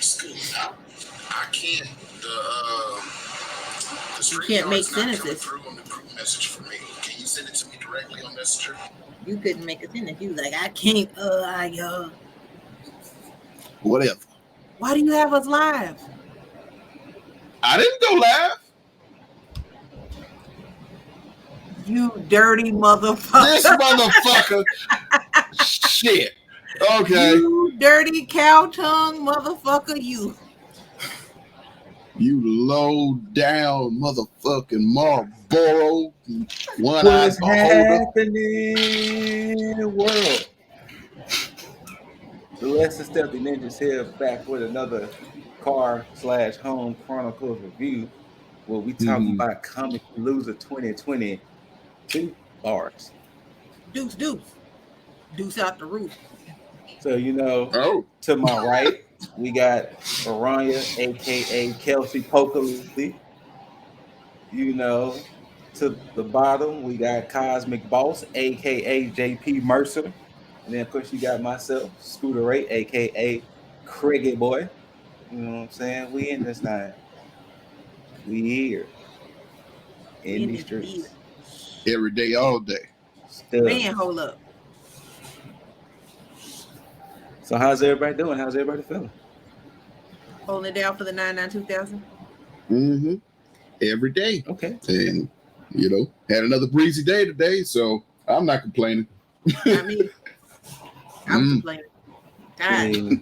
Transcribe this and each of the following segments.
School. I can't. The You can't make sentences. through on the group message for me. Can you send it to me directly on Messenger? You couldn't make a sentence. You was like, I can't. Whatever. Why do you have us live? I didn't go live. You dirty motherfucker. This motherfucker. Shit. Okay. You dirty cow tongue motherfucker. You low down motherfucking Marlboro. What's happening in the world? The Less Than Stealthy Ninjas here, back with another car/home Chronicles review, where we talking about Comicpalooza 2020. 2 bars. Deuce out the roof. So to my right, we got Aranya, aka Kelsey Pokerly. To the bottom, we got Cosmic Boss, aka JP Mercer. And then of course you got myself, Scooter Ray, aka Cricket Boy. You know what I'm saying? We in this night. We here. In these streets. Every day, all day. Still. Man, hold up. So how's everybody doing? How's everybody feeling? Holding it down for the 99-2000? Mm-hmm. Every day. Okay. And, had another breezy day today, so I'm not complaining. Not me. I'm complaining. God.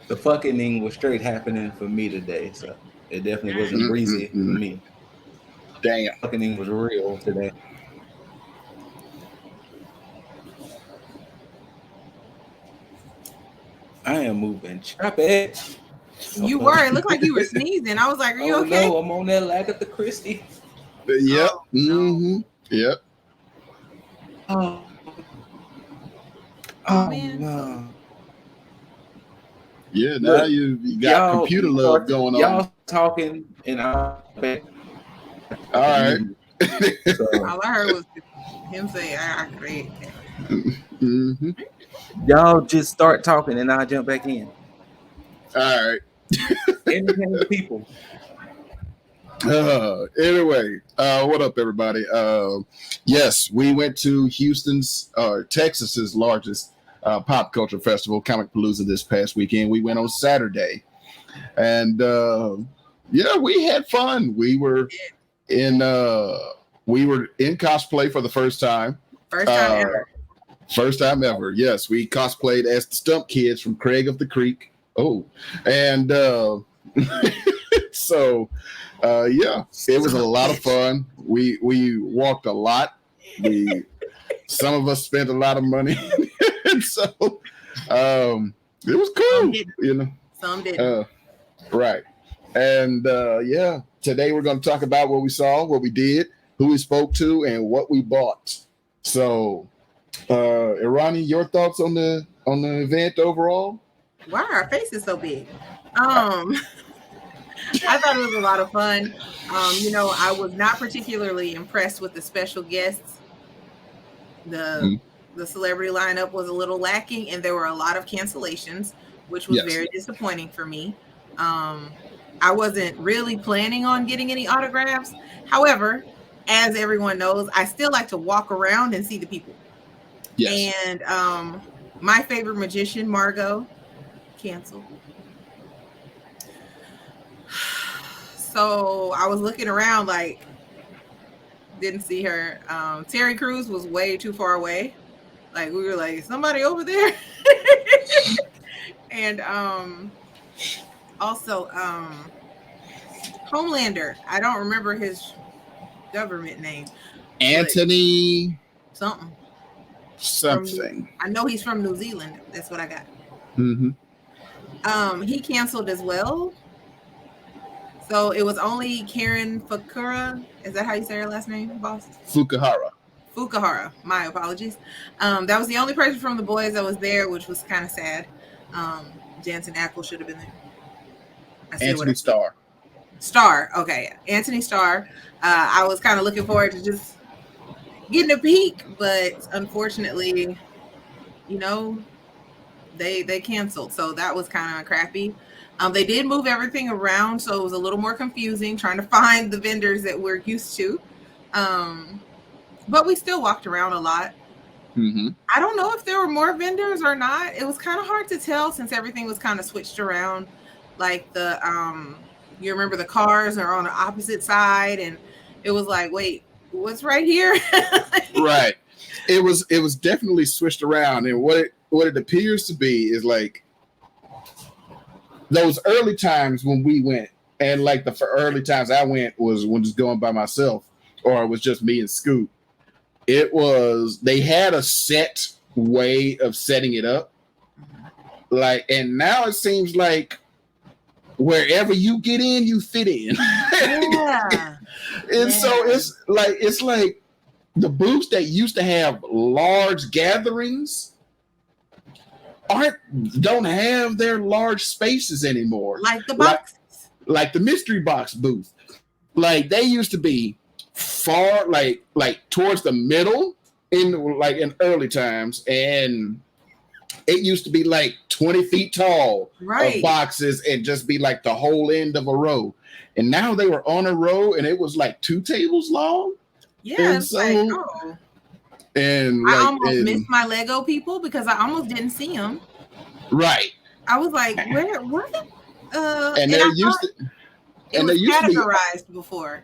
The fucking was straight happening for me today, so it definitely wasn't breezy for me. Damn. Fucking was real today. I am moving choppy. You were. It looked like you were sneezing. I was like, are you okay? No, I'm on that Agatha Christie. Yep. Oh, no. Yep. Oh man. No. Yeah, now you got computer love going on. Y'all talking and all right. So, all I heard was him say, I create. Y'all just start talking and I'll jump back in. All right. Entertain the people. Anyway, what up, everybody? Yes, we went to Texas's largest pop culture festival, Comicpalooza, this past weekend. We went on Saturday, and we had fun. We were in cosplay for the first time. First time ever. First time ever. Yes, we cosplayed as the Stump Kids from Craig of the Creek. Oh, and so it was a lot of fun. We walked a lot. Some of us spent a lot of money. And so it was cool. Some didn't. Right. And today we're going to talk about what we saw, what we did, who we spoke to, and what we bought. So Irani, your thoughts on the event overall? Why are our faces so big? I thought it was a lot of fun. I was not particularly impressed with the special guests. The celebrity lineup was a little lacking, and there were a lot of cancellations, which was very disappointing for me. I wasn't really planning on getting any autographs. However, as everyone knows, I still like to walk around and see the people. Yes. And my favorite magician, Margot, canceled. So I was looking around, didn't see her. Terry Crews was way too far away. We were like, somebody over there. And also Homelander. I don't remember his government name. Anthony something. I know he's from New Zealand. That's what I got. Mm-hmm. He canceled as well. So it was only Karen Fukuhara. Is that how you say her last name, boss? Fukuhara. My apologies. That was the only person from the boys that was there, which was kind of sad. Jansen Ackles should have been there. Anthony Starr. Okay. Anthony Starr. I was kind of looking forward to just getting a peek, but unfortunately, they canceled, so that was kind of crappy. They did move everything around, so it was a little more confusing trying to find the vendors that we're used to. But we still walked around a lot. Mm-hmm. I don't know if there were more vendors or not. It was kind of hard to tell since everything was kind of switched around. Like you remember the cars are on the opposite side, and it was like, wait, what's right here? Right. It was definitely switched around, and what it appears to be is like those early times when we went, and like the early times I went was when just going by myself, or it was just me and Scoot. They had a set way of setting it up, like, and now it seems like wherever you get in, you fit in. Yeah. And so it's like the booths that used to have large gatherings don't have their large spaces anymore. Like the boxes. Like the mystery box booth. Like they used to be far like towards the middle in early times, and it used to be like 20 feet tall of boxes and just be like the whole end of a row. And now they were on a row and it was like 2 tables long. Yeah, and so, and I almost missed my Lego people because I almost didn't see them. Right. I was like, where? And there used to categorized before.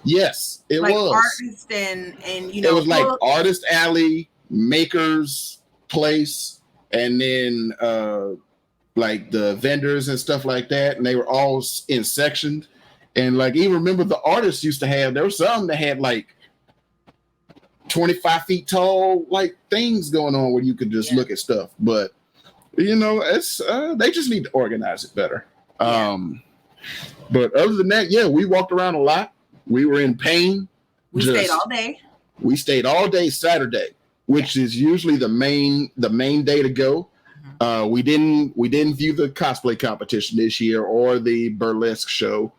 Yes, it like was artist and it was like artist alley, makers place, and then like the vendors and stuff like that, and they were all in sections. And like even remember the artists used to have, there were some that had like 25 feet tall like things going on where you could just look at stuff. But it's they just need to organize it better. But other than that, we walked around a lot. We were in pain. We stayed all day. We stayed all day Saturday, which is usually the main day to go. We didn't view the cosplay competition this year or the burlesque show.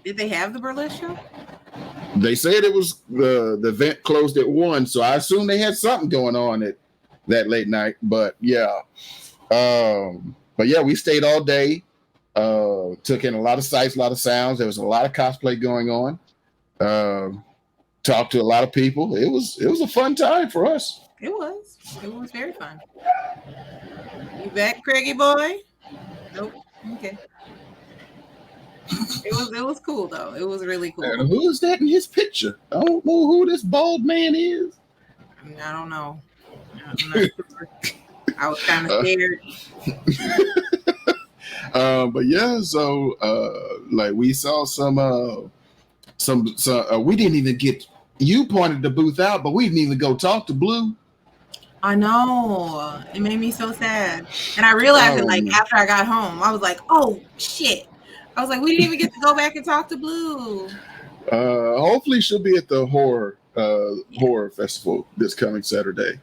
Did they have the burlesque show? They said it was the event closed at 1, so I assume they had something going on at that late night. But we stayed all day. Took in a lot of sights, a lot of sounds. There was a lot of cosplay going on. Talked to a lot of people. It was a fun time for us. It was very fun. You back, Craigie boy? Nope. Okay. It was cool though. It was really cool. And who is that in his picture? I don't know who this bald man is. I don't know. I'm not sure. I was kind of scared. But so like we saw some we didn't even get, you pointed the booth out, but we didn't even go talk to Blue. I know, it made me so sad, and I realized it like after I got home. I was like, oh shit. I was like, we didn't even get to go back and talk to Blue. Hopefully she'll be at the horror festival this coming Saturday.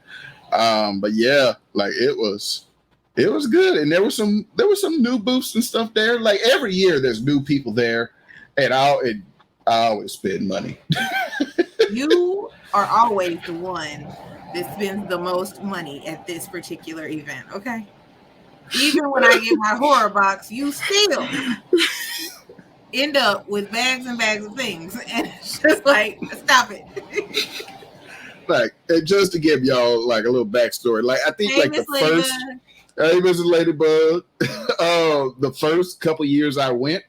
But like it was good, and there were some new booths and stuff there. Like every year there's new people there, and I always spend money. You are always the one that spends the most money at this particular event, okay? Even when I get my horror box, you still end up with bags and bags of things, and it's just like, stop it. Like, just to give y'all like a little backstory, like I think hey, like the first. Hey, Mrs. Ladybug. The first couple years I went,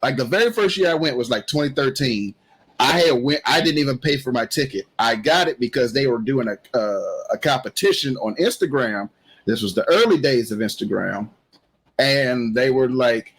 like the very first year I went was like 2013. I didn't even pay for my ticket. I got it because they were doing a competition on Instagram. This was the early days of Instagram, and they were like,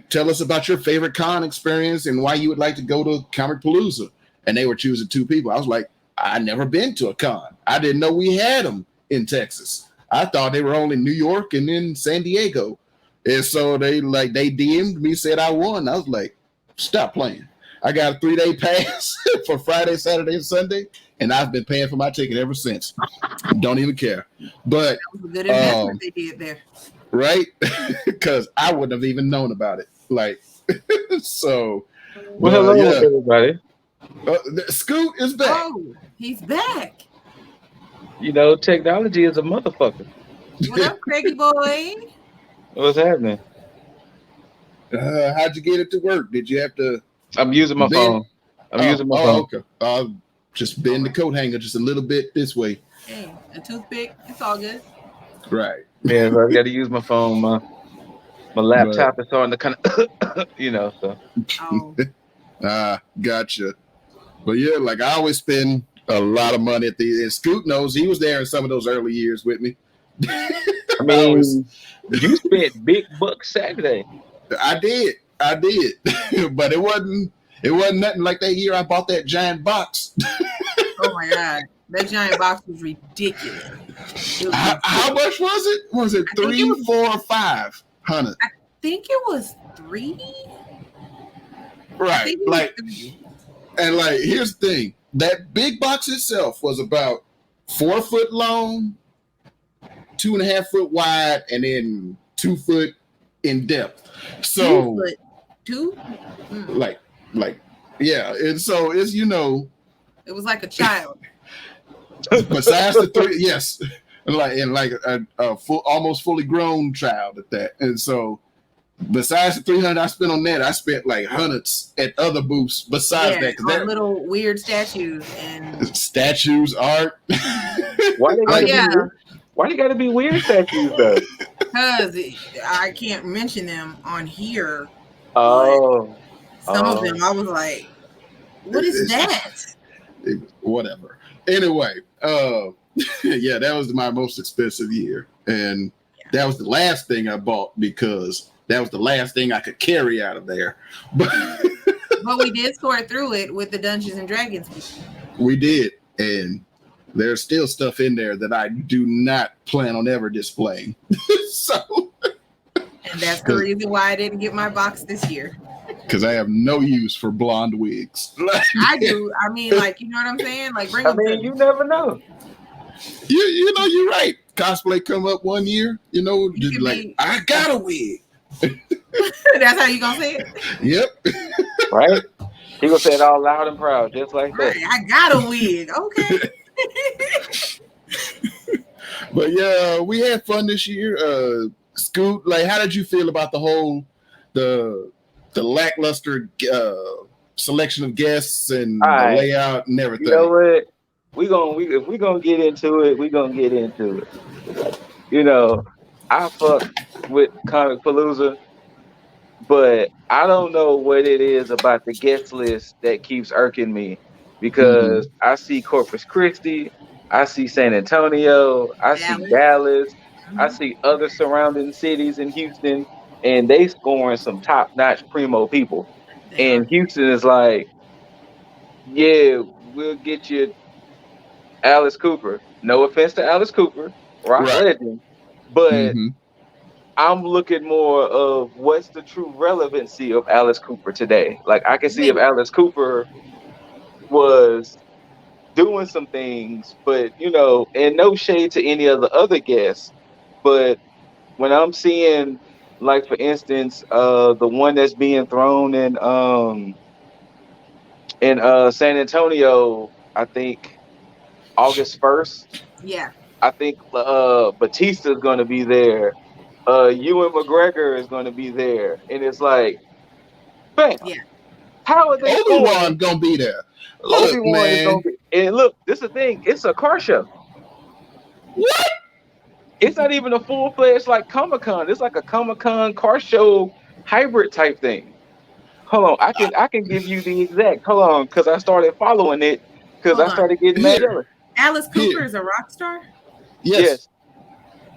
tell us about your favorite con experience and why you would like to go to Comicpalooza. And they were choosing 2 people. I was like, I never been to a con. I didn't know we had them in Texas. I thought they were only New York and then San Diego. And so they DM'd me, said I won. I was like, stop playing. I got a 3-day pass for Friday, Saturday, and Sunday, and I've been paying for my ticket ever since. Don't even care. But that was a good investment they did there. Right? Because I wouldn't have even known about it. Like, so. Well, hello, everybody. Scoot is back. Oh, he's back. Technology is a motherfucker. What up, Craigie boy? What's happening? How'd you get it to work? Did you have to? I'm using my phone. I'm using my phone. Okay. Just bend the coat hanger just a little bit this way. Hey, a toothpick. It's all good. Right. Yeah, so I got to use my phone. My laptop is starting to kind of, so. Oh. Gotcha. But yeah, like I always spend a lot of money at and Scoot knows he was there in some of those early years with me. I mean, you spent big bucks Saturday. I did, but it wasn't nothing like that year I bought that giant box. Oh my god, that giant box was ridiculous. How much was it? Was it 3, 4, or 500? I think it was 3. Right, and here's the thing: that big box itself was about 4 foot long, 2.5 foot wide, and then 2 foot in depth. So, 2 yeah, and so it's it was like a child. Besides the 3, yes, like a full, almost fully grown child at that, and so. Besides the $300 I spent on that, I spent like hundreds at other booths. Besides that, on little weird statues and art. Why they gotta be weird statues though? Because I can't mention them on here. Oh, some of them I was like, "What is that?" Whatever. Anyway, yeah, that was my most expensive year, and that was the last thing I bought because. That was the last thing I could carry out of there. But we did score through it with the Dungeons and Dragons. We did. And there's still stuff in there that I do not plan on ever displaying. And that's the reason why I didn't get my box this year. Because I have no use for blonde wigs. I do. I mean, you know what I'm saying? Bring them. You never know. You know, you're right. Cosplay come up one year, I got a wig. That's how you gonna say it? Yep. Right? He gonna say it all loud and proud, just like that. Right, I got a wig. Okay. But yeah, we had fun this year. Scoot, how did you feel about the whole the lackluster selection of guests and the layout and everything? You know what? If we gonna get into it, we gonna get into it. I fuck with Comicpalooza, but I don't know what it is about the guest list that keeps irking me because I see Corpus Christi, I see San Antonio, I see Dallas, I see other surrounding cities in Houston, and they scoring some top-notch primo people. And Houston is like, yeah, we'll get you Alice Cooper. No offense to Alice Cooper, rock legend. But I'm looking more of what's the true relevancy of Alice Cooper today. I can see if Alice Cooper was doing some things, but and no shade to any of the other guests, but when I'm seeing, for instance, the one that's being thrown in San Antonio, I think August 1st. Yeah. I think Batista's going to be there. Ewan McGregor is going to be there. And it's like, bam. Yeah. How are they Obi-Wan going to be there? Look, Obi-Wan man. is going to be. And look, this is the thing. It's a car show. What? It's not even a full-fledged Comic-Con. It's like a Comic-Con car show hybrid type thing. Hold on. I can give you the exact. Hold on, because I started following it because I started getting mad at it. Alice Cooper is a rock star? Yes.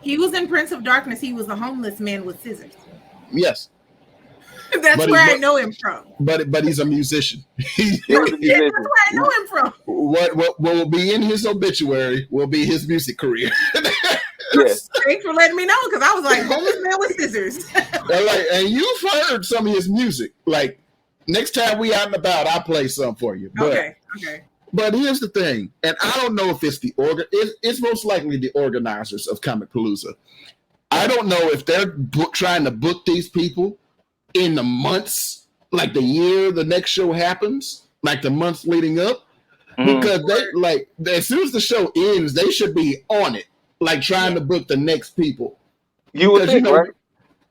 He was in Prince of Darkness. He was a homeless man with scissors. Yes. That's where I know him from. But he's a musician. That's where I know him from. What will be in his obituary will be his music career. Yes. Thanks for letting me know, because I was like, homeless man with scissors. And you've heard some of his music. Next time we out and about, I'll play some for you. But, okay. But here's the thing, and I don't know if it's it's most likely the organizers of Comicpalooza. I don't know if they're trying to book these people in the months, the year the next show happens, the months leading up, because they as soon as the show ends, they should be on it. like trying to book the next people. You would think, right?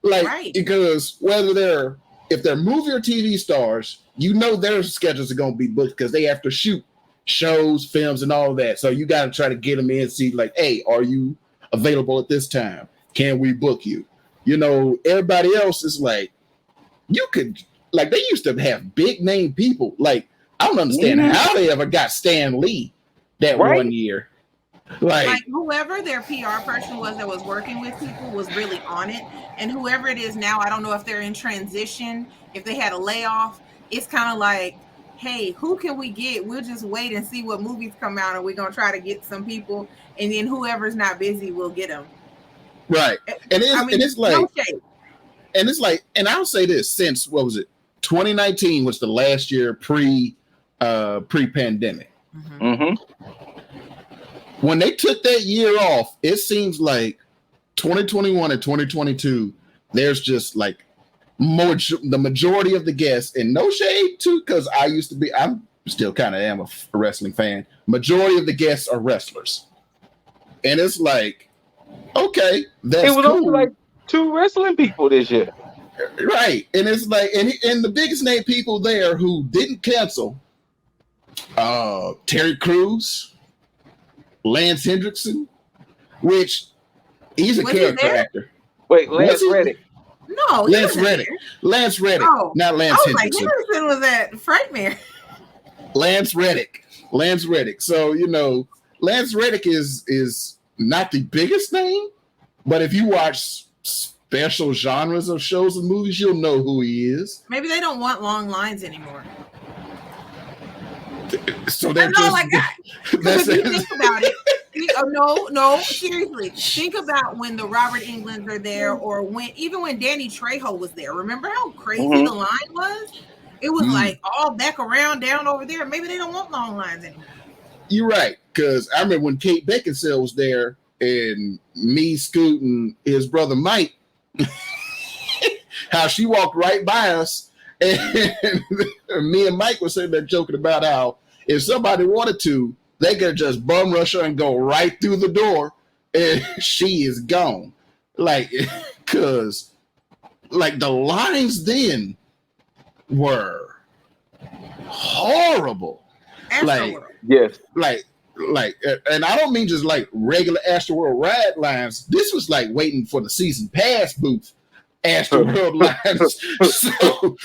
Like because if they're movie or TV stars, their schedules are going to be booked because they have to shoot shows, films, and all that. So you got to try to get them in and see, like, hey, are you available at this time? Can we book you? Everybody else is like, you could, like, they used to have big name people. Like, I don't understand how they ever got Stan Lee that one year. Like whoever their PR person was that was working with people was really on it. And whoever it is now, I don't know if they're in transition, if they had a layoff. It's kind of like, hey, who can we get? We'll just wait and see what movies come out, and we're going to try to get some people. And then whoever's not busy, we'll get them. Right. And and I'll say this, since, 2019 was the last year pre-pandemic. Mm-hmm. When they took that year off, it seems like 2021 and 2022, there's just like the majority of the guests, and no shade too, because I'm still kind of am a wrestling fan. Majority of the guests are wrestlers. And it's like, okay, that's cool. It was only like 2 wrestling people this year. Right. And it's like, and the biggest name people there who didn't cancel, Terry Crews, Lance Hendrickson, which he's a character actor. Wait, Lance Reddick. No, Lance Reddick. Lance Reddick, not Lance Hendrickson. Like Hendrickson was at Frightmare. Lance Reddick. So, Lance Reddick is not the biggest name, but if you watch special genres of shows and movies, you'll know who he is. Maybe they don't want long lines anymore. So they're just like that. If you think about it, no, seriously. Think about when the Robert Englunds are there, or even when Danny Trejo was there. Remember how crazy the line was? It was like all back around, down over there. Maybe they don't want long lines anymore. You're right, because I remember when Kate Beckinsale was there, and me, Scoot, and his brother Mike, how she walked right by us. And me and Mike were sitting there joking about how if somebody wanted to, they could just bum rush her and go right through the door, and she is gone. Like, because, like, the lines then were horrible. Astroworld. Yes. Like, and I don't mean just like regular Astroworld ride lines. This was like waiting for the season pass booth. Astroworld lines. So,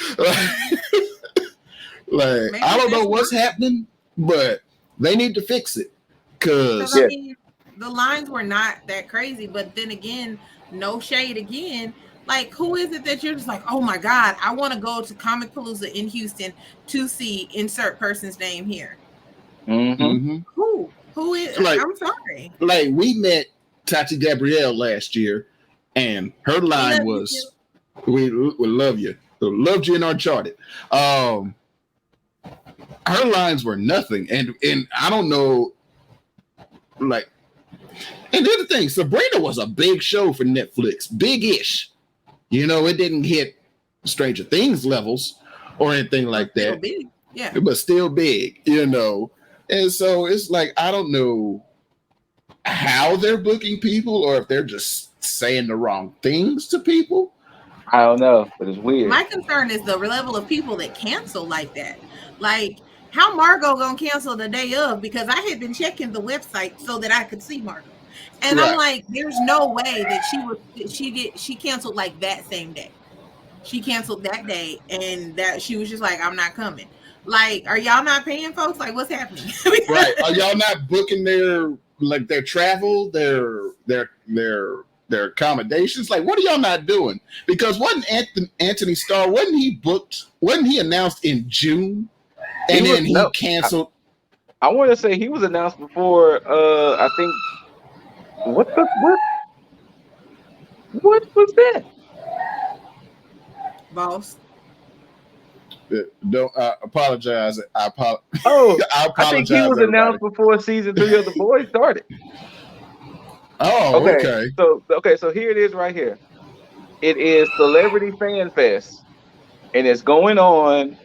like I don't know what's happening, but they need to fix it. Because I mean, the lines were not that crazy, but then again, no shade again. Like, who is it that you're just like, oh my God, I want to go to Comicpalooza in Houston to see insert person's name here? Mm-hmm. Who is? Like, I'm sorry. Like, we met Tati Gabrielle last year, and her line was, "We love you, loved you in Uncharted." Her lines were nothing, and I don't know, like, and the other thing, Sabrina was a big show for Netflix, big-ish. You know, it didn't hit Stranger Things levels or anything like that. Still big. Yeah, but still big, you know. And so it's like, I don't know how they're booking people or if they're just saying the wrong things to people. I don't know, but it's weird. My concern is the level of people that cancel like that. Like, how Margot gonna cancel the day of? Because I had been checking the website so that I could see Margot. And I'm like, there's no way that she canceled like that same day. She canceled that day, and that she was just like, I'm not coming. Like, are y'all not paying folks? Like, what's happening? Right. Are y'all not booking their travel, their accommodations? Like, what are y'all not doing? Because wasn't Anthony Starr, wasn't he announced in June? And then he canceled. I want to say he was announced before, I think, what was that? Boss. Don't apologize. I apologize. I think he was announced before season 3 of The Boys started. Oh, okay. So here it is right here. It is Celebrity Fan Fest, and it's going on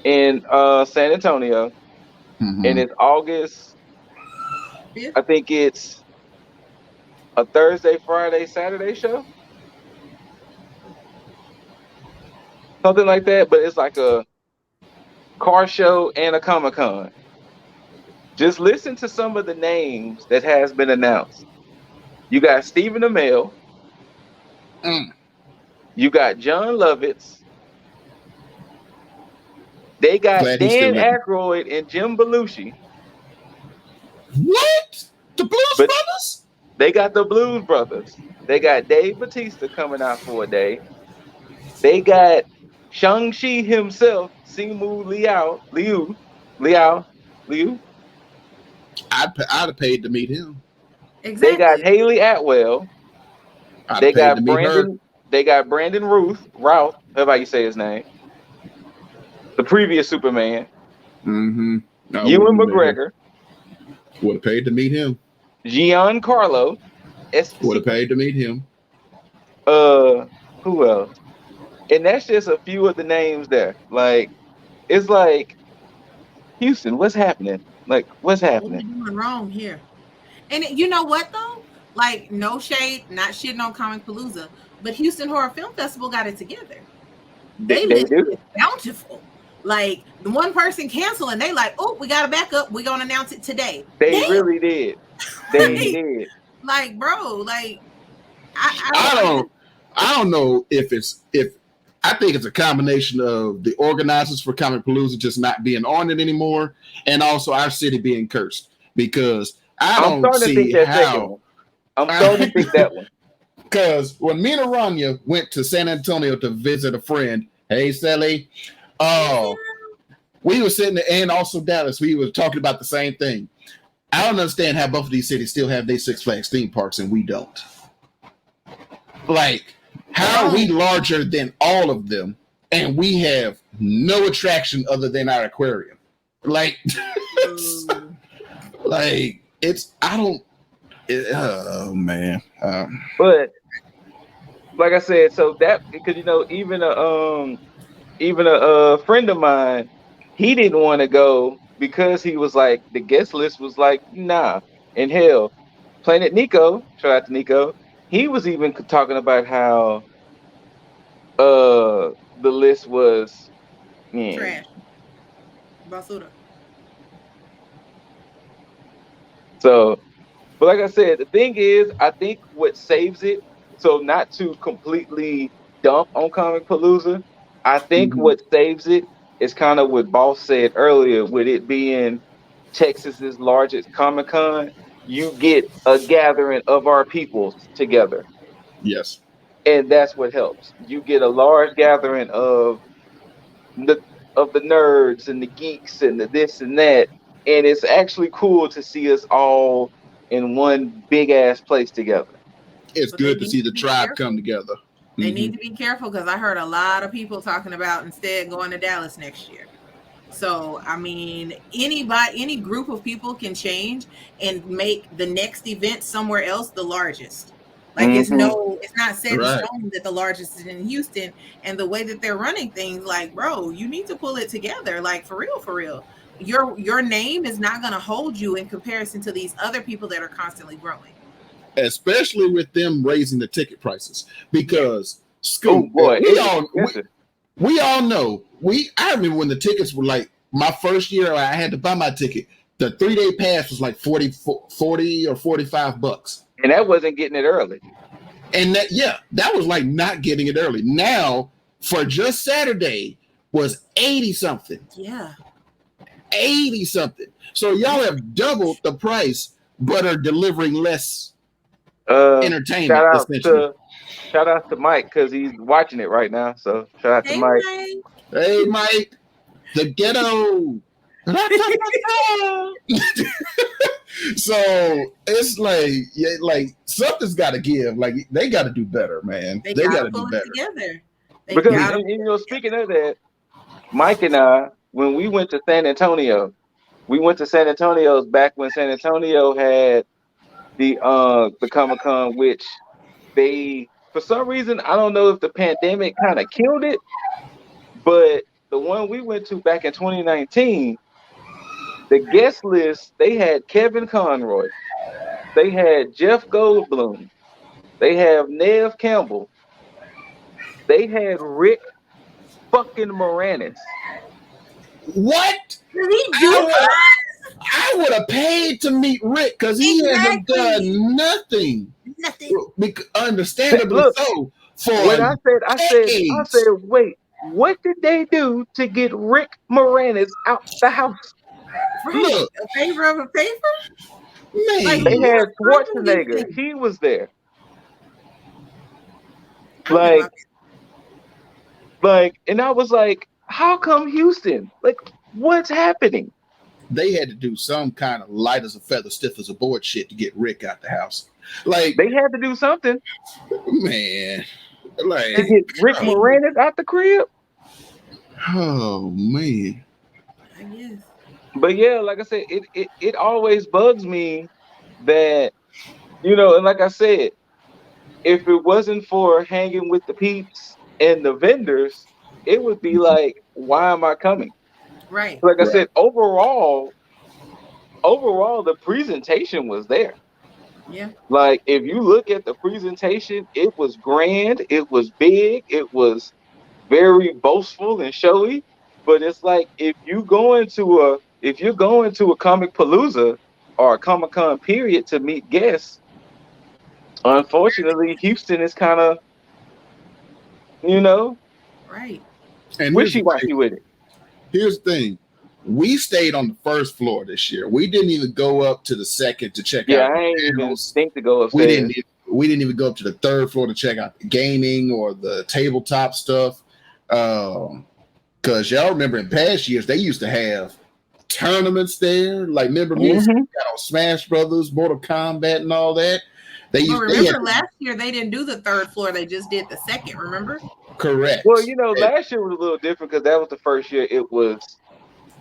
in San Antonio, and it's August. I think it's a Thursday, Friday, Saturday show, something like that. But it's like a car show and a Comic-Con. Just listen to some of the names that has been announced. You got Stephen Amell. Mm. You got John Lovitz. They got Glad he's still Dan living. Aykroyd and Jim Belushi. What? The Blues But Brothers? they got the Blues Brothers. They got Dave Bautista coming out for a day. They got Shang-Chi himself, Simu Liu. I'd have paid to meet him. They got Exactly. Haley Atwell. I'd They have paid got to meet her. Brandon. They got Brandon Routh, however you say his name. The previous Superman. Mm-hmm. Ewan McGregor. Would have paid to meet him. Giancarlo. Would have paid to meet him. Who else? And that's just a few of the names there. Like, it's like, Houston, what's happening? Like, what's What happening? we doing wrong here? And you know what though? Like, no shade, not shitting on Comicpalooza, but Houston Horror Film Festival got it together. They do. lived bountiful. Like, the one person canceling, they like, oh, we got a backup. We're gonna announce it today. They really did. They did. Like, bro, like, I don't know if I think it's a combination of the organizers for Comicpalooza just not being on it anymore, and also our city being cursed, because I'm starting to think that one. Because when me and Aranya went to San Antonio to visit a friend, hey Sally, we were sitting there, and also Dallas, we were talking about the same thing. I don't understand how both of these cities still have their Six Flags theme parks and we don't. Like, how are we larger than all of them and we have no attraction other than our aquarium? Like, oh man. But like I said, so that, because even a friend of mine, he didn't want to go because he was like, the guest list was like, nah. And hell, Planet Nico, shout out to Nico, he was even talking about how the list was trash. Basura. So, but like I said, the thing is, I think what saves it, so not to completely dump on Comicpalooza, I think what saves it is kind of what Boss said earlier, with it being Texas's largest Comic-Con, you get a gathering of our peoples together. Yes. And that's what helps. You get a large gathering of the nerds and the geeks and the this and that. And it's actually cool to see us all in one big ass place together. It's good to see the tribe come together. They need to be careful, because I heard a lot of people talking about instead going to Dallas next year. So, I mean, any group of people can change and make the next event somewhere else the largest. Like, it's not set in stone that the largest is in Houston. And the way that they're running things, like, bro, you need to pull it together. Like, for real. Your name is not going to hold you in comparison to these other people that are constantly growing. Especially with them raising the ticket prices, because we all know. I remember when the tickets were like, my first year I had to buy my ticket. The 3-day pass was like $40 or $45, and that wasn't getting it early. And that was like not getting it early. Now for just Saturday was 80 something. Yeah, 80 something. So y'all have doubled the price, but are delivering less entertainment. Shout out to Mike, because he's watching it right now. So shout out to Mike. Hey Mike, the ghetto. So it's like something's got to give. Like, they got to do better, man. They got to do better together. Because speaking of that, Mike and I, when we went to San Antonio, back when San Antonio had the Comic-Con, which they, for some reason, I don't know if the pandemic kind of killed it, but the one we went to back in 2019, the guest list, they had Kevin Conroy, They had Jeff Goldblum. They have Nev Campbell. They had Rick fucking Moranis. Did What? he do I would have paid to meet Rick because he hasn't Exactly. done nothing. nothing? Understandably Look, so. For When I said, decades. wait, what did they do to get Rick Moranis out the house? Right. Look. A favor of a favor? Man, Like, They who had was funding these Schwarzenegger. things? He was there. I don't know. And I was like, how come Houston? Like, what's happening? they had to do some kind of light as a feather, stiff as a board shit to get Rick out the house. Like, They had to do something man, like, to get Rick Moranis out the crib. oh man. I guess. But yeah, like I said, it always bugs me that, and like I said, if it wasn't for hanging with the peeps and the vendors, it would be like, why am I coming? Right. Like I said, overall, the presentation was there. Yeah. Like, if you look at the presentation, it was grand, it was big, it was very boastful and showy. But it's like, if you're going to a Comicpalooza or a Comic-Con period to meet guests, unfortunately, Houston is kind of, Right. And wishy-washy with it. here's the thing. We stayed on the first floor this year. We didn't even go up to the second to check out. I ain't even panels. think to go upstairs. We didn't even go up to the third floor to check out the gaming or the tabletop stuff. Because y'all remember in past years, they used to have tournaments there. Like, remember music got on Smash Brothers, Mortal Kombat, and all that. Last year they didn't do the third floor; they just did the second. Remember? Correct. Well, last year was a little different because that was the first year it was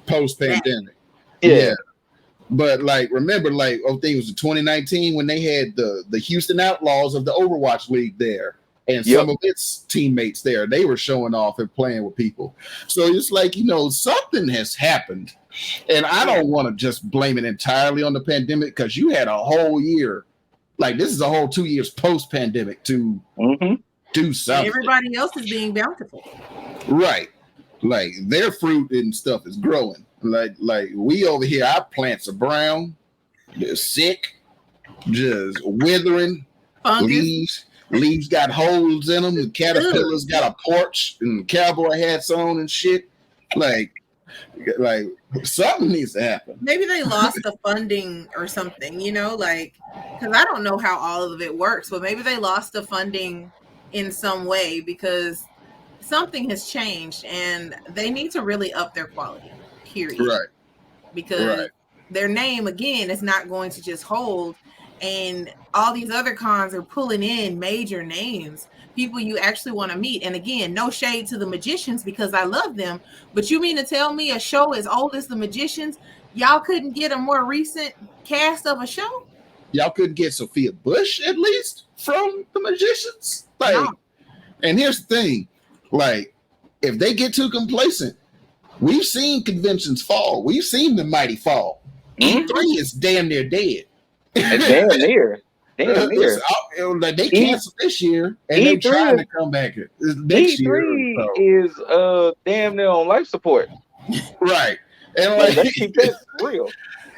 post-pandemic. Yeah. But remember, I think it was in 2019 when they had the Houston Outlaws of the Overwatch League there, and some of its teammates there. They were showing off and playing with people. So it's like, something has happened, and I don't want to just blame it entirely on the pandemic because you had a whole year. Like, this is a whole 2 years post-pandemic to do something. And everybody else is being bountiful. Right. Like, their fruit and stuff is growing. Like we over here, our plants are brown, they're sick, just withering. Fungus. Leaves got holes in them. The caterpillars got a porch and cowboy hats on and shit. Like something needs to happen. Maybe they lost the funding or something, because I don't know how all of it works, but maybe they lost the funding in some way because something has changed and they need to really up their quality, period. Right. Because their name, again, is not going to just hold. And all these other cons are pulling in major names, people you actually want to meet. And again, no shade to the magicians because I love them. But you mean to tell me a show as old as the magicians, y'all couldn't get a more recent cast of a show? Y'all couldn't get Sophia Bush at least from the magicians? No. And here's the thing. If they get too complacent, we've seen conventions fall. We've seen the mighty fall. E3 is damn near dead. Damn near. They canceled this year, and they're trying to come back next year. E3 is damn near on life support. Right. And that's real.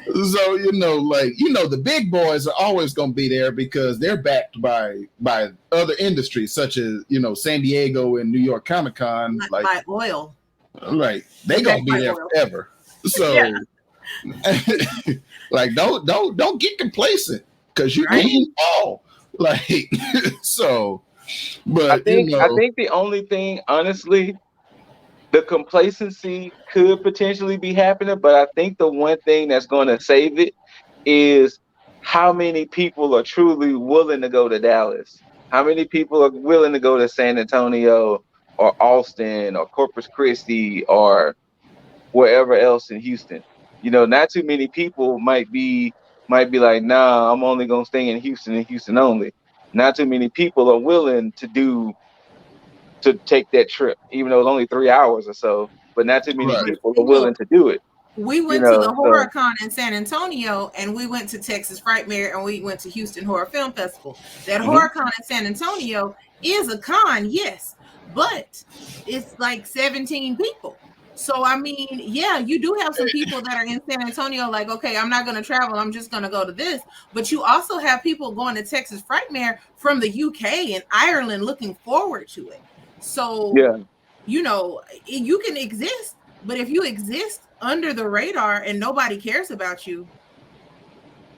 So, the big boys are always going to be there because they're backed by other industries such as, San Diego and New York Comic-Con. By oil. Right. They're going to be there forever. So, don't get complacent because you can't fall. But I think the only thing, honestly, the complacency could potentially be happening, but I think the one thing that's going to save it is how many people are truly willing to go to Dallas. How many people are willing to go to San Antonio or Austin or Corpus Christi or wherever else in Houston? Not too many people might be like, nah, I'm only going to stay in Houston and Houston only. Not too many people are willing to take that trip, even though it's only 3 hours or so, but not too many people are willing to do it. We went to the HorrorCon in San Antonio, and we went to Texas Frightmare, and we went to Houston Horror Film Festival. That HorrorCon in San Antonio is a con, yes, but it's like 17 people. So I mean, yeah, you do have some people that are in San Antonio, like, okay, I'm not going to travel, I'm just going to go to this. But you also have people going to Texas Frightmare from the UK and Ireland looking forward to it. So yeah, you know, you can exist, but if you exist under the radar and nobody cares about you,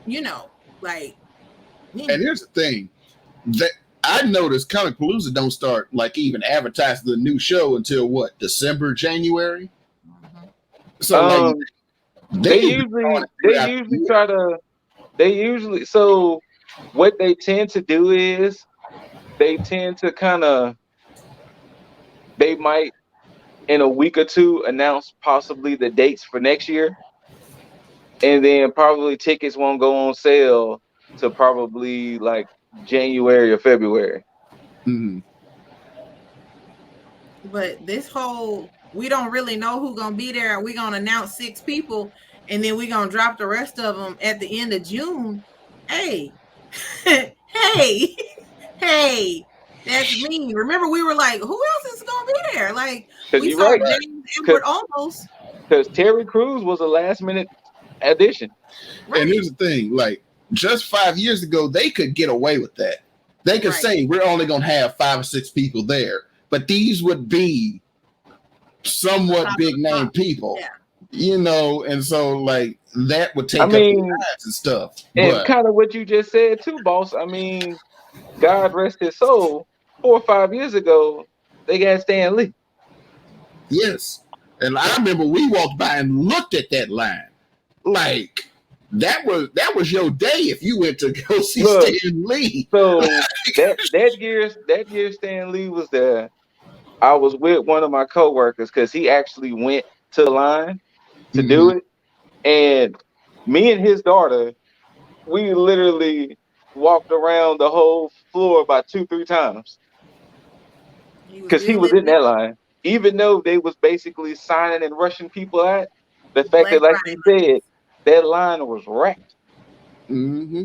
you know, like. And here's the thing that I noticed: Comicpalooza don't start like even advertising the new show until what, December, January. So like they usually so what they tend to do is they tend to they might in a week or two announce possibly the dates for next year, and then probably tickets won't go on sale to probably like January or February. Mm-hmm. But this whole, we don't really know who's gonna be there. We're gonna announce 6 people, and then we're gonna drop the rest of them at the end of June. Hey, hey, hey, that's mean. Remember, we were like, who else is gonna be there? Like, we saw James Edward almost. Because Terry Crews was a last minute addition. Right. And here's the thing: like, just 5 years ago, they could get away with that. They could say we're only gonna have 5 or 6 people there, but these would be somewhat big name people. Yeah. You know, and so like that would take up the lives and stuff. And kind of what you just said too, boss. I mean, God rest his soul, 4 or 5 years ago, they got Stan Lee. Yes. And I remember we walked by and looked at that line. Like that was your day if you went to go see Stan Lee. So that year Stan Lee was there. I was with one of my coworkers because he actually went to the line to do it. And me and his daughter, we literally walked around the whole floor about 2-3 times. Because he was in that line. Even though they was basically signing and rushing people out, the fact that, like you said, that line was wrecked. Mm-hmm.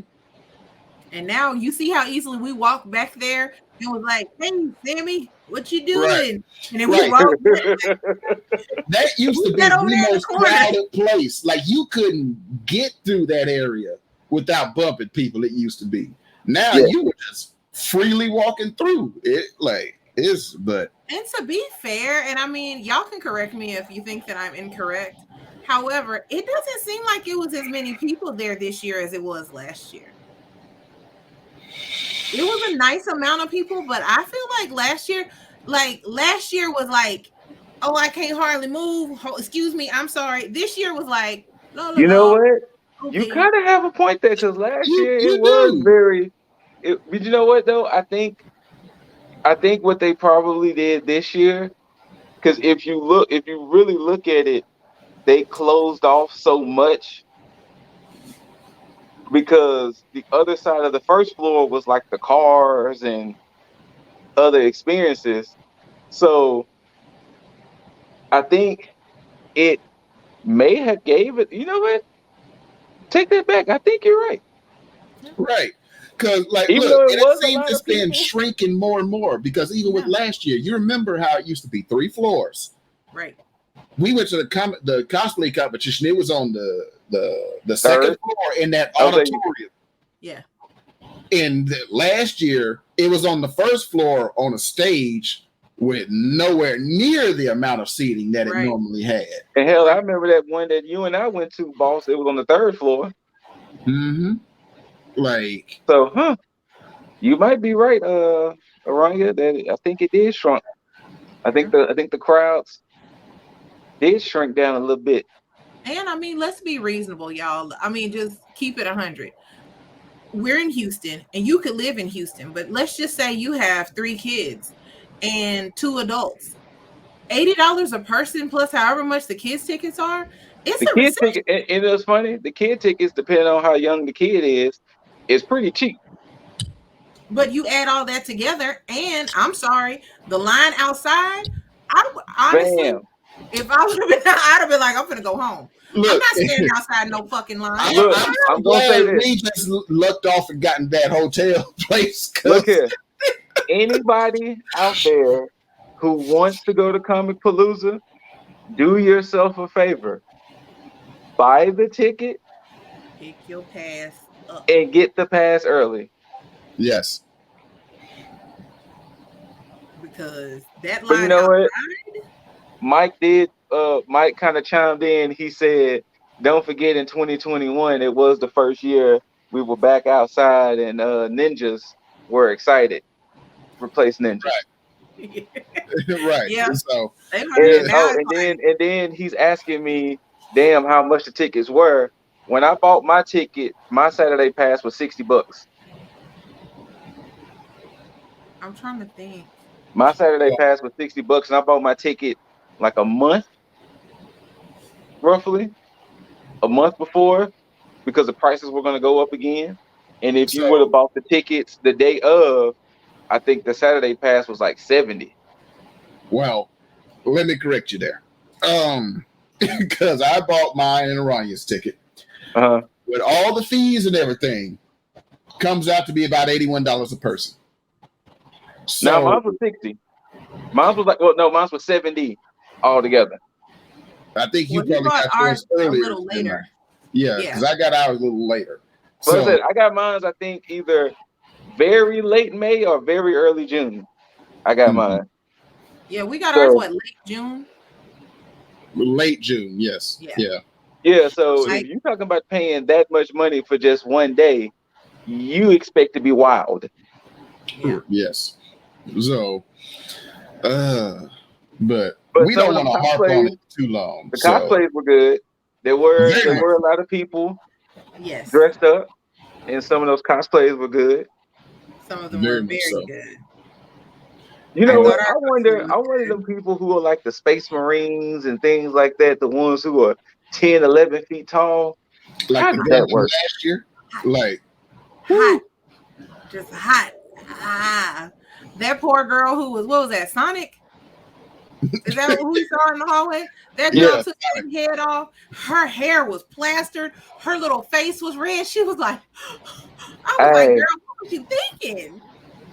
And now you see how easily we walked back there and was like, hey, Sammy, what you doing? Right. And then we walked back. That used to be the most crowded place. Like you couldn't get through that area without bumping people. It used to be. Now you were just freely walking through it. Like it's, but. And to be fair, and I mean, y'all can correct me if you think that I'm incorrect. However, it doesn't seem like it was as many people there this year as it was last year. It was a nice amount of people, but I feel like last year was like, oh, I can't hardly move. Oh, excuse me, I'm sorry. This year was like, no. You know what? Okay. You kind of have a point there because last year it was very. But you know what though? I think what they probably did this year, because if you really look at it, they closed off so much. Because the other side of the first floor was like the cars and other experiences. So I think it may have gave it, you know what? Take that back. I think you're right. Right. Because like look, it seems it's been shrinking more and more because even with last year, you remember how it used to be 3 floors. Right. We went to the cosplay competition. It was on the second floor in that auditorium. Yeah. And last year, it was on the first floor on a stage with nowhere near the amount of seating that it normally had. And hell, I remember that one that you and I went to, boss. It was on the 3rd floor. Mm-hmm. Like so, you might be right, Aranya. That I think it did shrunk. I think the crowds did shrink down a little bit. And I mean, let's be reasonable, y'all. I mean, just keep it 100. We're in Houston, and you could live in Houston, but let's just say you have 3 kids and 2 adults. $80 a person plus however much the kids' tickets are. It's the kid ticket. And it's funny. The kid tickets, depending on how young the kid is pretty cheap. But you add all that together, and I'm sorry, the line outside. I honestly. Bam. If I would have been, I'd have been like, I'm gonna go home. I'm Look, not standing outside no fucking line. Look, I'm gonna say glad this. we just lucked off and gotten that hotel place. 'cause- Look here. Anybody out there who wants to go to Comicpalooza, do yourself a favor. Buy the ticket Pick your pass up. and get the pass early. Yes. Because that But line you know what? outside, Mike kind of chimed in. He said, don't forget in 2021, it was the first year we were back outside and ninjas were excited. Replace ninjas. Right. Yeah. So they might have now And it's then he's asking me, damn, how much the tickets were. When I bought my ticket, my Saturday pass was $60. I'm trying to think. My Saturday pass was $60, and I bought my ticket like a month, roughly, a month before, because the prices were going to go up again. And if you would have bought the tickets the day of, I think the Saturday pass was like $70. well, let me correct you there. Because I bought mine and Arania's ticket. With all the fees and everything, comes out to be about $81 a person. So, now mine was $60. Mine was mine was $70 altogether. I think you Well, you probably bought got yours ours a earlier. little later. Yeah, because I got ours a little later. But So, I got mine, I think, either very late May or very early June. I got mine. Yeah, we got ours, late June? Late June, yes. Yeah, so if you're talking about paying that much money for just one day, you expect to be wild. Yeah. Yes. So, but we some don't of want them to harp on it too long. The cosplays were good. There were a lot of people dressed up, and some of those cosplays were good. Some of them were very good. You know what? I wonder them people who are like the Space Marines and things like that, the ones who are 10, 11 feet tall. Like how the does that work? Last year? Like hot. Just hot. Ah. That poor girl who was, what was that, Sonic? Is that who we saw in the hallway? That girl took her head off. Her hair was plastered. Her little face was red. She was like, I was like, girl, what was you thinking?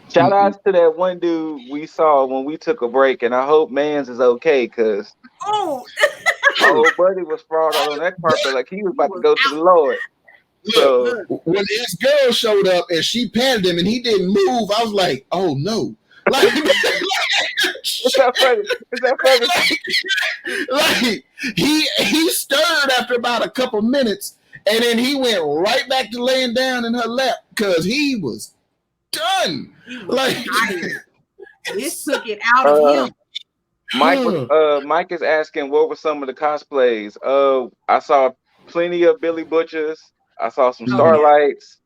Shout outs to that one dude we saw when we took a break, and I hope Mans is okay, because my old buddy was sprawled out on that carpet like he was about to go to the Lord. So when his girl showed up and she patted him and he didn't move, I was like, oh no. Like, is that funny? Like he stirred after about a couple minutes, and then he went right back to laying down in her lap because he was done. This took it out of him. Mike is asking what were some of the cosplays. I saw plenty of Billy Butchers. I saw some Starlights.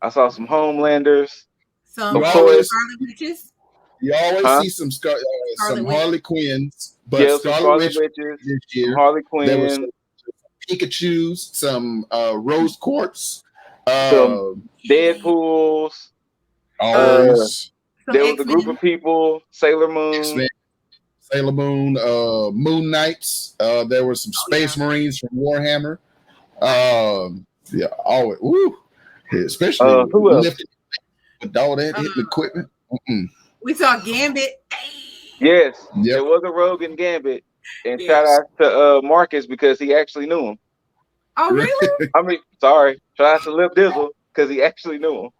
I saw some Homelanders. Some Harley Witches. You always see some Harley Quinns, but Scarlet Witches this year. Harley Quinn. There was some Pikachu's, some Rose Quartz, some Deadpools. There was a group of people, Sailor Moon. Moon Knights. There were some Space Marines from Warhammer. Always. Woo. Especially lifting with all that hitting equipment. We saw Gambit. Yes, there was a Rogue and Gambit. And shout out to Marcus because he actually knew him. Oh, really? I mean, sorry. Shout out to Lip Dizzle because he actually knew him.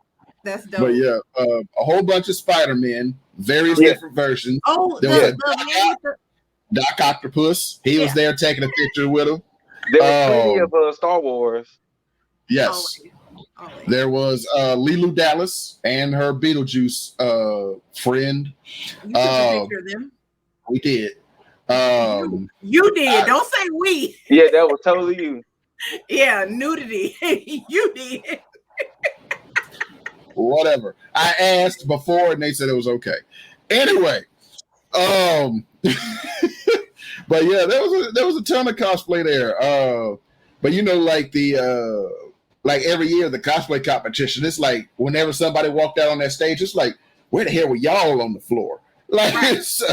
That's dope. But a whole bunch of Spider-Men, various different versions. Oh, there was Doc Octopus. He was there taking a picture with him. There was plenty of Star Wars. Yes. Always. There was Lilu Dallas and her Beetlejuice friend. You took a picture of them? We did. You did. Don't say we. Yeah, that was totally you. Yeah, nudity. You did. Whatever. I asked before and they said it was okay. Anyway, but yeah, there was a ton of cosplay there. But you know, like like every year the cosplay competition, it's like whenever somebody walked out on that stage, it's like, where the hell were y'all on the floor? Like, Right. so,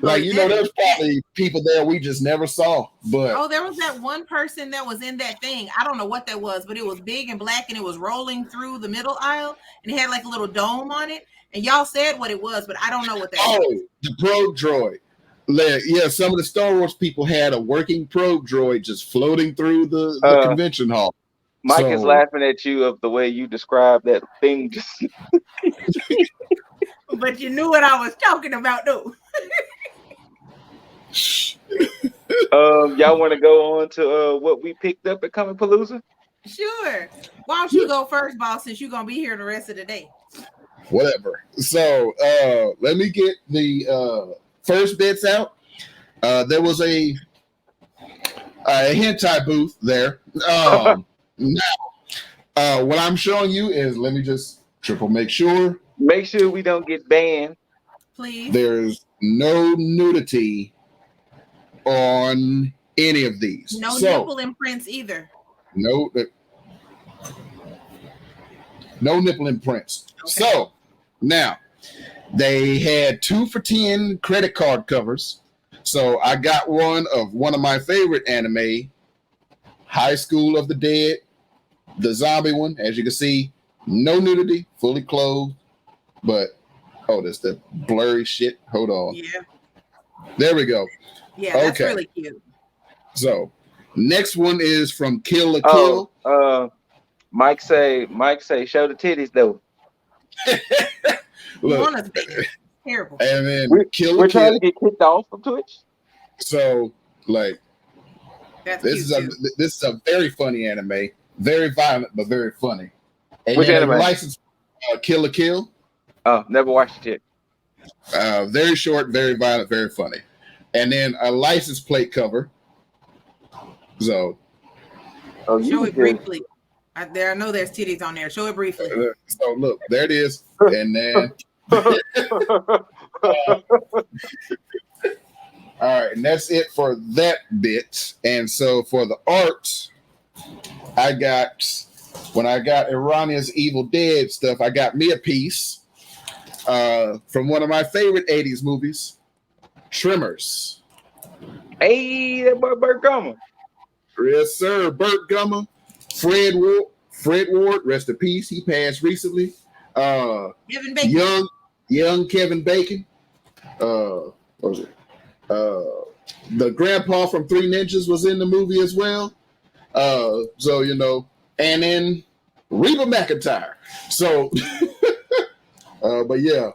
like there's probably people there we just never saw. But there was that one person that was in that thing. I don't know what that was, but it was big and black, and it was rolling through the middle aisle, and it had like a little dome on it. And y'all said what it was, but I don't know what that was. The probe droid. Yeah, some of the Star Wars people had a working probe droid just floating through the convention hall. Mike is laughing at you of the way you described that thing. But you knew what I was talking about, though. Y'all want to go on to what we picked up at Comicpalooza? Sure. Why don't you go first, boss, since you're gonna be here the rest of the day? Whatever. So let me get the first bits out. There was a hentai booth there. Now, what I'm showing you is, let me just triple make sure. Make sure we don't get banned. Please. There's no nudity on any of these. No nipple imprints either. No nipple imprints. Okay. So now they had 2 for $10 credit card covers. So I got one of my favorite anime, High School of the Dead, the zombie one. As you can see, no nudity, fully clothed, but that's the blurry shit. Hold on. Yeah. There we go. Yeah, that's really cute. So next one is from Kill la Kill. Mike say, show the titties though. Look, terrible. And then we're trying to get kicked off from Twitch. So like, this is a very funny anime, very violent but very funny. And which anime? License Kill la Kill. Oh, never watched it. Very short, very violent, very funny. And then a license plate cover. So, show it briefly. I know there's titties on there. Show it briefly. So look, there it is. And then, all right, and that's it for that bit. And so for the art, when I got Irania's Evil Dead stuff, I got me a piece from one of my favorite 80s movies, Tremors. Hey, that boy Burt Gummer. Yes, sir. Burt Gummer. Fred Ward, rest in peace. He passed recently. Kevin Bacon. Young Kevin Bacon. What was it? The grandpa from Three Ninjas was in the movie as well. So, and then Reba McEntire. So, but yeah,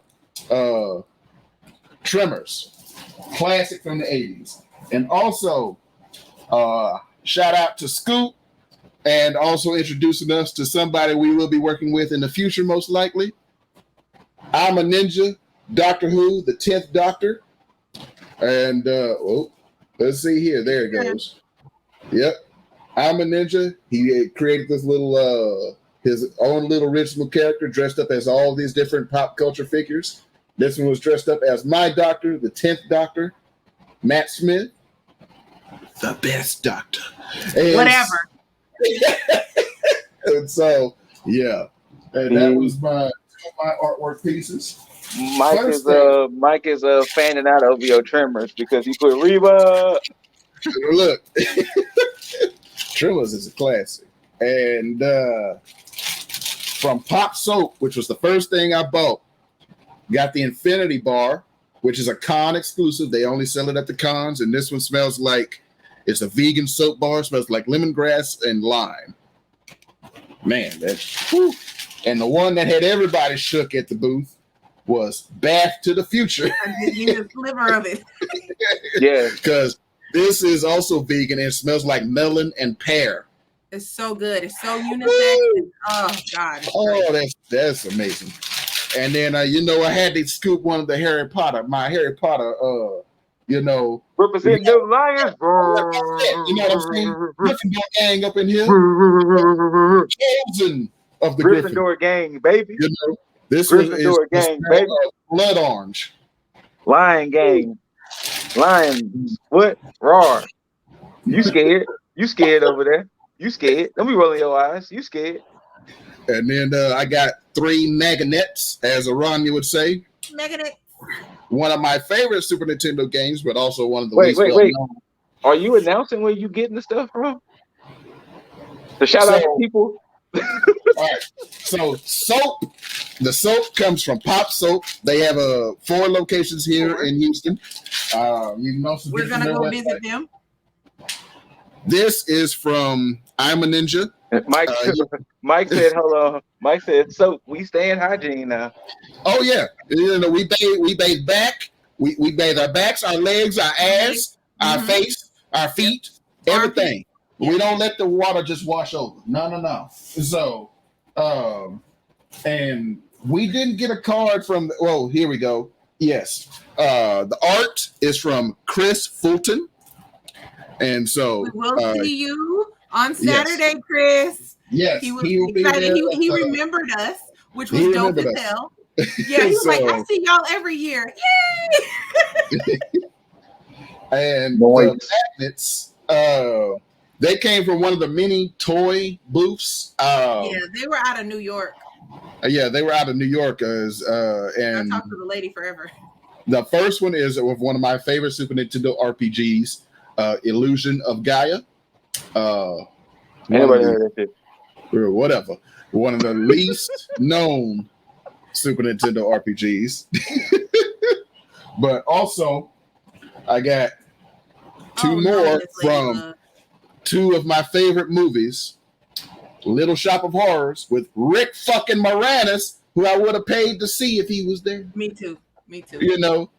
Tremors, classic from the 80s. And also, shout out to Scoop, and also introducing us to somebody we will be working with in the future, most likely. I'm a Ninja, Doctor Who, the 10th Doctor. And let's see here. There it goes. Yep. I'm a Ninja. He created this little his own little original character dressed up as all these different pop culture figures. This one was dressed up as my Doctor, the 10th Doctor, Matt Smith, the best Doctor. And whatever. And so, yeah. And that was my artwork pieces. Mike is fanning out over your Tremors because he put Reba. Look, Tremors is a classic. And from Pop Soap, which was the first thing I bought, got the Infinity Bar, which is a con exclusive. They only sell it at the cons. And this one smells like, it's a vegan soap bar. It smells like lemongrass and lime. Man, that's whew. And the one that had everybody shook at the booth was Bath to the Future. I did use a sliver of it. Yeah, because this is also vegan and it smells like melon and pear. It's so good. It's so unisex. Oh God. Oh, that's amazing. And then I had to scoop one of the my Harry Potter. represent the Lions. You know what I'm saying? Gryffindor gang up in here. Chosen of the Gryffindor gang, baby. This Gryffindor gang, baby. Blood orange. Lion gang. Lions. What? Roar. You scared? You scared over there? You scared? Don't be rolling your eyes. You scared? And then I got 3 Maganettes, as Aranya would say. Maganet. one of my favorite Super Nintendo games, but also one of the Wait, least wait, well wait. known. Are you announcing where you getting the stuff from? To shout out to So, people. all right. So soap, the soap comes from Pop Soap. They have 4 locations here in Houston. You can also We're get gonna from their go website. visit them. This is from I'm a Ninja. Mike Mike said, hold on. Mike said, so we stay in hygiene now. Oh yeah, you know, we bathe back. We bathe our backs, our legs, our ass, our face, our feet, everything. We don't let the water just wash over. No. So, and we didn't get a card from. Well, here we go. Yes, the art is from Chris Fulton, and so We will see you on Saturday, Chris. Yes, he was will excited. Be there. He remembered us, which was dope as hell. Yeah, he was like, I see y'all every year. Yay! And the magnets, they came from one of the mini toy booths. Yeah, they were out of New York. Yeah, they were out of New York. And I talked to the lady forever. The first one is with one of my favorite Super Nintendo RPGs, Illusion of Gaia. Anybody heard that shit? Or whatever. One of the least known Super Nintendo RPGs. But also, I got two more from 2 of my favorite movies. Little Shop of Horrors with Rick fucking Moranis, who I would have paid to see if he was there. Me too. You know,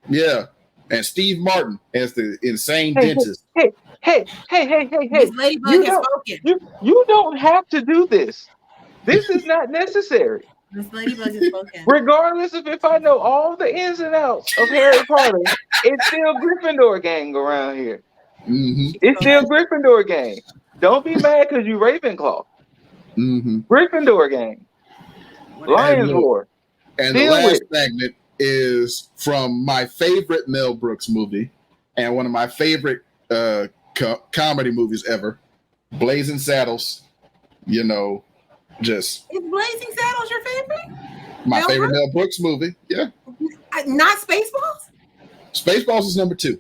yeah. And Steve Martin as the insane dentist. Hey. Miss Ladybug has spoken. You don't have to do this. This is not necessary. Miss Ladybug has spoken. Regardless of if I know all the ins and outs of Harry Potter, it's still Gryffindor gang around here. Mm-hmm. It's still Gryffindor gang. Don't be mad because you Ravenclaw. Mm-hmm. Gryffindor gang. Lions Roar. And the last segment is from my favorite Mel Brooks movie and one of my favorite comedy movies ever, Blazing Saddles. You know, just is Blazing Saddles your favorite? My favorite Mel Brooks movie. Yeah. Not Spaceballs? Spaceballs is number 2.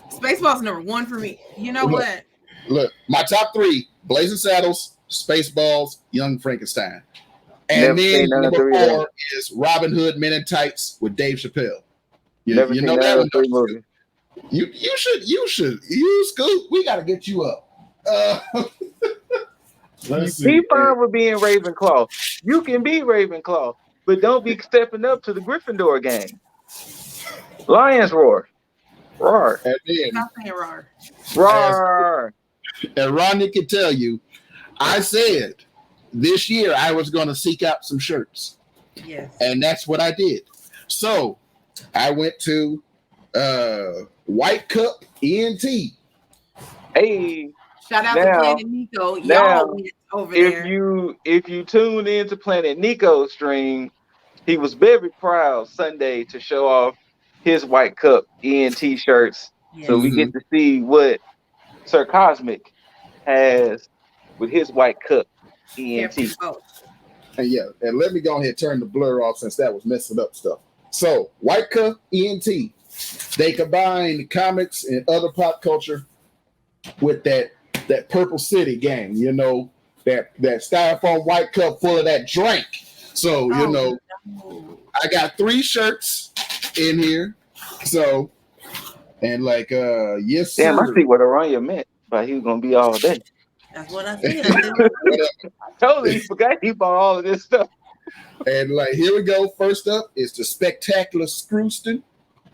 Spaceballs is number 1 for me. You know what? Look, my top 3: Blazing Saddles, Spaceballs, Young Frankenstein. And then number 4 is Robin Hood Men in Tights with Dave Chappelle. You know that one. Movie. You should Scoop. We gotta get you up. Be fine with being Ravenclaw. You can be Ravenclaw, but don't be stepping up to the Gryffindor gang. Lions Roar. Roar. And then, not saying roar. Roar. And Rodney can tell you, I said this year I was going to seek out some shirts. Yes. And that's what I did. So I went to White Cup ENT. Hey. Shout out to Planet Nico. Y'all went over there. If you tuned into Planet Nico's stream, he was very proud Sunday to show off his White Cup ENT shirts. Yes. So we get to see what Sir Cosmic has with his White Cup ENT. And and let me go ahead and turn the blur off since that was messing up stuff. So White Cup ENT, they combine comics and other pop culture with that Purple City gang, you know, that styrofoam white cup full of that drink. So, you know, I got 3 shirts in here. So, and like, yes, damn, sir. I see what Aranya meant, but he was going to be all day. That's what I said. I totally forgot he bought all of this stuff. And like, here we go. First up is the Spectacular Screwston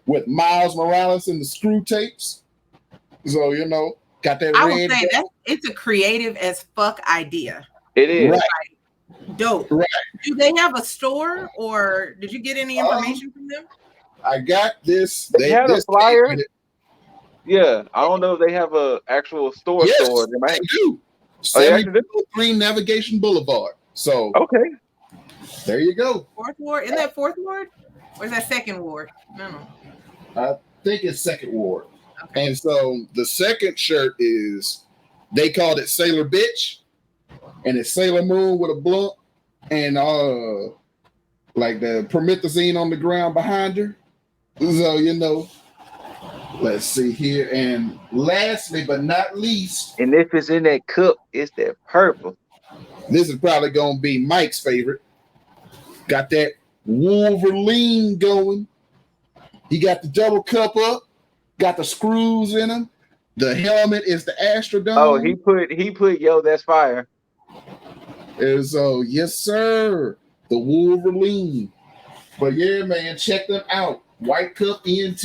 with Miles Morales and the Screw Tapes. So, you know, got that. I would say that it's a creative as fuck idea. It is. Right. Like, dope. Right. Do they have a store or did you get any information from them? I got this. They had a flyer. Yeah, I don't know if they have an actual store. Yes, store. They do. 73 Navigation Boulevard. So okay, there you go. 4th Ward. Isn't that 4th Ward? Or is that 2nd Ward? No. I think it's 2nd Ward. Okay. And so the second shirt is, they called it Sailor Bitch, and it's Sailor Moon with a blunt and like the promethazine on the ground behind her. So, you know, let's see here. And lastly, but not least, And if it's in that cup, it's that purple. this is probably going to be Mike's favorite. Got that Wolverine going. He got the double cup up, got the screws in him. The helmet is the Astrodome. Oh, he put yo, that's fire. And so, yes, sir, the Wolverine. But yeah, man, check them out. White Cup ENT.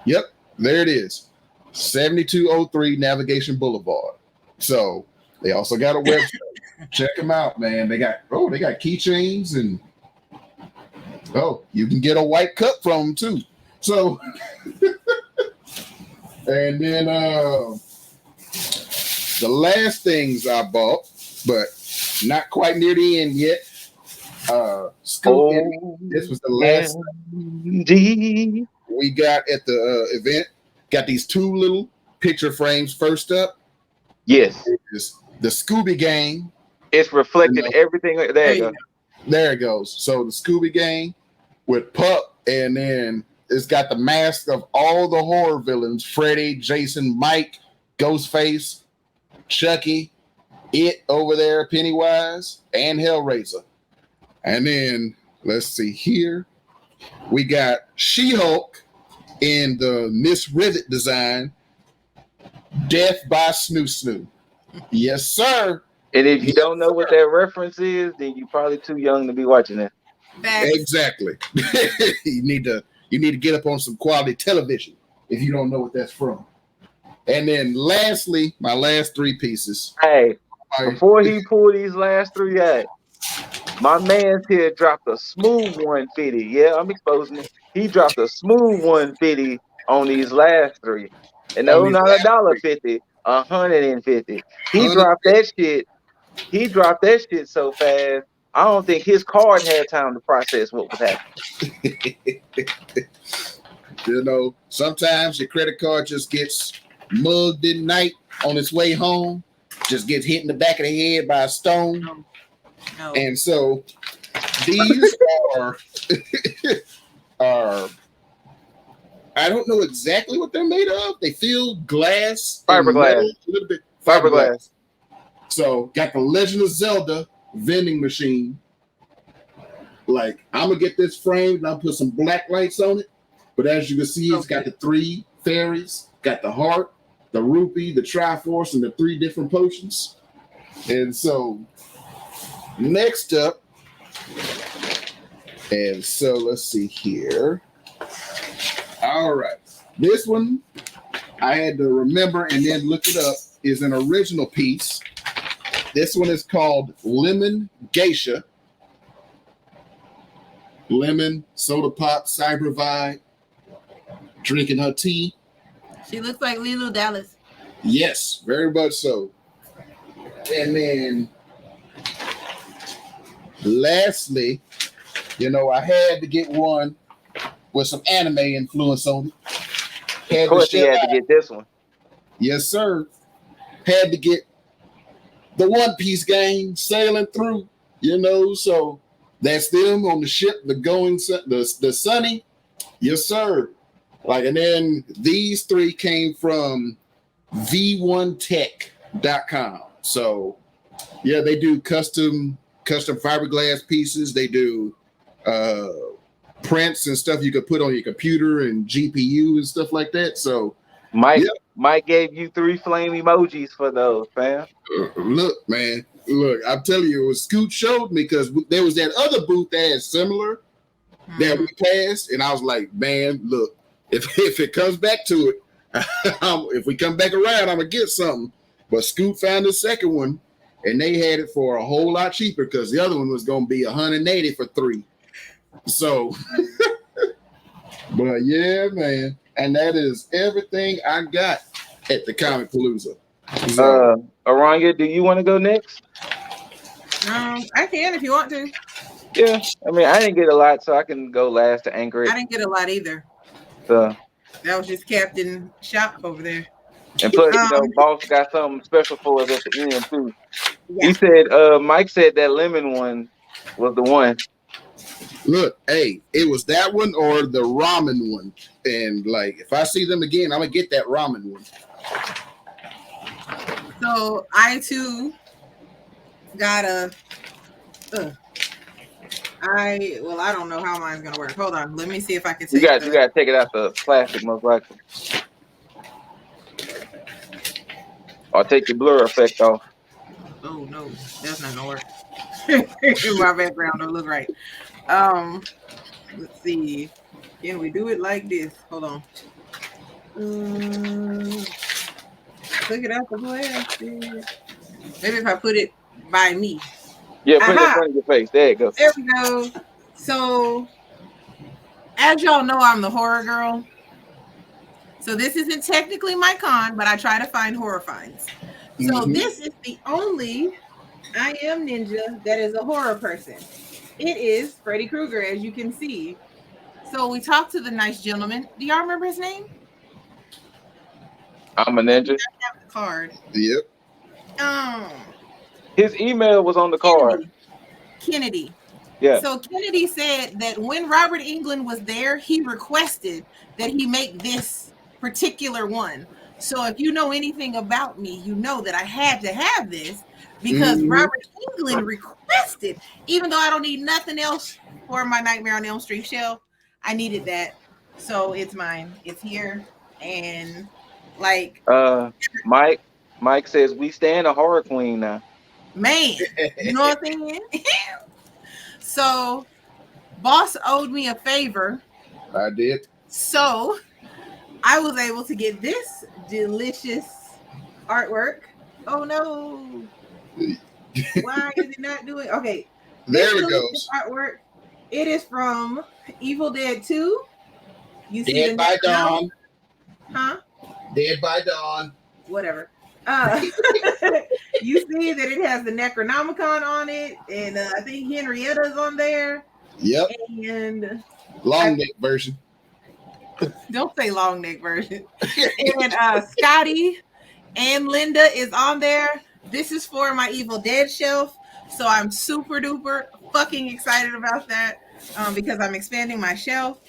Yep, there it is. 7203 Navigation Boulevard. So they also got a website. Check them out, man. They got keychains and you can get a white cup from them too. So and then the last things I bought, but not quite near the end yet. This was the last thing we got at the event. Got these two little picture frames. First up, yes, is the Scooby Gang. It's reflected everything. There you go. There it goes. So the Scooby Gang with Pup, and then it's got the mask of all the horror villains: Freddy, Jason, Mike, Ghostface, Chucky, It over there, Pennywise, and Hellraiser. And then let's see here. We got She-Hulk in the Miss Rivet design. Death by Snoo Snoo. Yes, sir. And if you don't know what that reference is, then you're probably too young to be watching that. Exactly. you need to get up on some quality television if you don't know what that's from. And then lastly, my last three pieces. Hey, before he pulled these last three out, my man's here dropped a smooth 150. Yeah, I'm exposing it. He dropped a smooth 150 on these last three. And no, not $1.50, $150. He dropped that shit. He dropped that shit so fast. I don't think his card had time to process what was happening. You know, sometimes your credit card just gets mugged at night on its way home, just gets hit in the back of the head by a stone. No. And so these are I don't know exactly what they're made of. They feel glass, fiberglass, a little bit fiberglass. So got the Legend of Zelda vending machine. Like, I'm gonna get this framed and I'll put some black lights on it. But as you can see, it's got the three fairies, got the heart, the rupee, the Triforce, and the three different potions. And so next up, and so let's see here. All right, this one I had to remember and then look it up. Is an original piece. This one is called Lemon Geisha. Lemon, soda pop, cyber vibe, drinking her tea. She looks like Lilo Dallas. Yes, very much so. And then lastly, you know, I had to get one with some anime influence on it. Of course, you had to get this one. Yes, sir. Had to get the One Piece gang sailing through, you know, so that's them on the ship, the Sunny. Yes, sir. Like, and then these three came from v1tech.com. So yeah, they do custom fiberglass pieces. They do prints and stuff you could put on your computer and GPU and stuff like that. So Mike gave you 3 flame emojis for those, fam. Look, man. Look, I'm telling you, Scoot showed me because there was that other booth that had similar that we passed, and I was like, man, look, if it comes back to it, if we come back around, I'm gonna get something. But Scoot found the second one, and they had it for a whole lot cheaper because the other one was gonna be $180 for 3. So, but yeah, man, and that is everything I got at the Comicpalooza. So, Aranya, do you want to go next? I can if you want to. Yeah, I mean, I didn't get a lot, so I can go last to anchor it. I didn't get a lot either. So that was just Captain Shop over there. And plus, you know, Boss got something special for us at the end too. Yeah. He said, Mike said that lemon one was the one. Look, hey, it was that one or the ramen one. And like, if I see them again, I'm gonna get that ramen one. So I too got a. I don't know how mine's gonna work. Hold on, let me see if I can take You got to take it out the plastic most likely, or take the blur effect off. Oh no, that's not gonna work. My background don't look right. Let's see. Can we do it like this? Hold on. Look it out the plastic. Maybe if I put it by me. Yeah, put it in front of your face. There you go. There we go. So, as y'all know, I'm the horror girl. So this isn't technically my con, but I try to find horror finds. So this is the only I Am Ninja that is a horror person. It is Freddy Krueger, as you can see. So we talked to the nice gentleman. Do y'all remember his name? I'm a ninja. I have the card. Yep. His email was on the card. Kennedy. Yeah. So Kennedy said that when Robert Englund was there, he requested that he make this particular one. So if you know anything about me, you know that I had to have this because Robert Englund requested, even though I don't need nothing else for my Nightmare on Elm Street shelf, I needed that. So it's mine. It's here. And like Mike says we stand a horror queen now. Man, you know what I'm saying? So boss owed me a favor. I did. So I was able to get this delicious artwork. Oh no. Why is it not doing? Okay. There it goes. Artwork. It is from Evil Dead 2. You see Dead by Dawn. Huh? Dead by Dawn. Whatever. You see that it has the Necronomicon on it, and I think Henrietta's on there. Yep. And long neck version. Don't say long neck version. And Scotty and Linda is on there. This is for my Evil Dead shelf, so I'm super duper fucking excited about that because I'm expanding my shelf.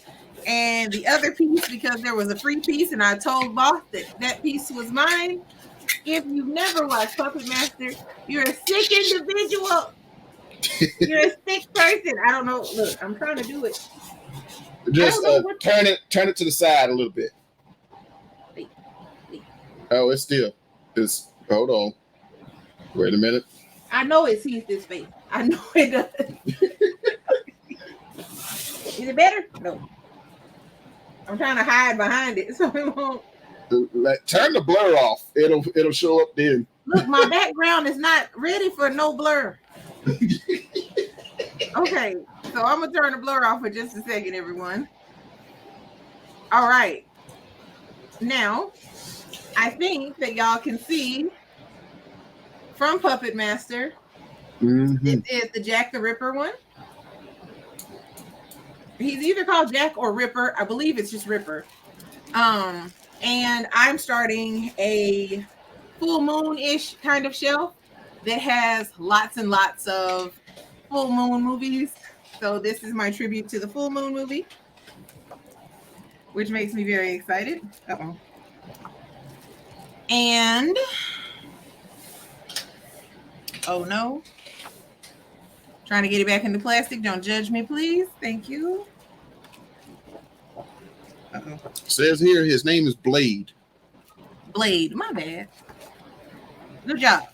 And the other piece, because there was a free piece, and I told boss that piece was mine. If you've never watched Puppet Master, you're a sick individual. You're a sick person. I don't know. Look, I'm trying to do it. Just turn it to the side a little bit. Wait. Oh, it's hold on. Wait a minute. I know it sees this face. I know it does. Is it better? No. I'm trying to hide behind it so it won't. Turn the blur off. It'll show up then. Look, my background is not ready for no blur. Okay, so I'm gonna turn the blur off for just a second, everyone. All right. Now, I think that y'all can see from Puppet Master. It is the Jack the Ripper one. He's either called Jack or Ripper. I believe it's just Ripper. And I'm starting a full moon-ish kind of shelf that has lots and lots of full moon movies. So this is my tribute to the full moon movie, which makes me very excited. And oh no, trying to get it back into plastic. Don't judge me, please. Thank you. Says here his name is Blade. Blade, my bad. Good job.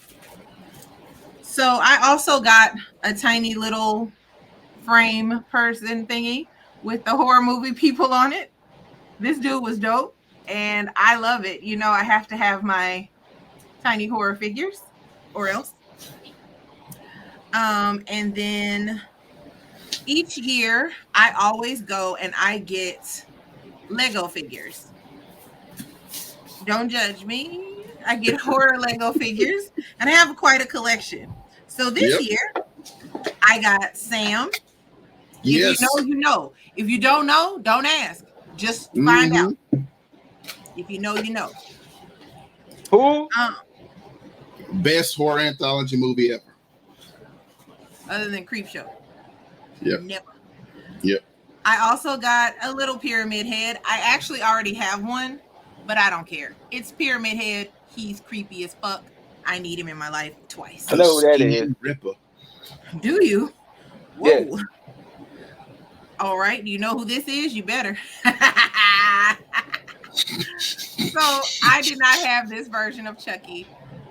So I also got a tiny little frame person thingy with the horror movie people on it. This dude was dope and I love it. You know, I have to have my tiny horror figures or else. And then each year I always go and I get Lego figures. Don't judge me. I get horror Lego figures and I have quite a collection. So this year I got Sam. Yes. If you know, you know. If you don't know, don't ask. Just find out. If you know, you know. Who? Best horror anthology movie ever. Other than Creepshow. Yep. Never. Yep. I also got a little pyramid head. I actually already have one, but I don't care. It's pyramid head. He's creepy as fuck. I need him in my life twice. I The know who that Skinny is. Ripper. Do you? Yeah. Whoa. All right. Do you know who this is? You better. So I did not have this version of Chucky.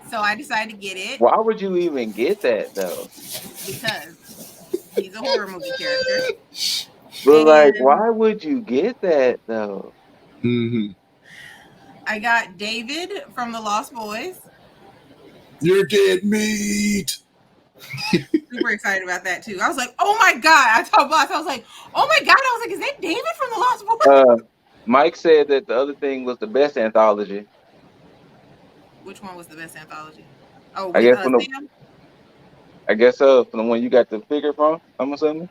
So I decided to get it Why would you even get that though? because he's a horror movie character. But like, And why would you get that though? Mm-hmm. I got David from the Lost Boys. You're dead meat. Super excited about that too. I was like, oh my God. I told Boss, I was like, oh my God. I was like, is that David from the Lost Boys? Mike said that the other thing was the best anthology. Which one was the best anthology? Oh, I with guess from the Sam? I guess so. From the one you got the figure from, I'm assuming.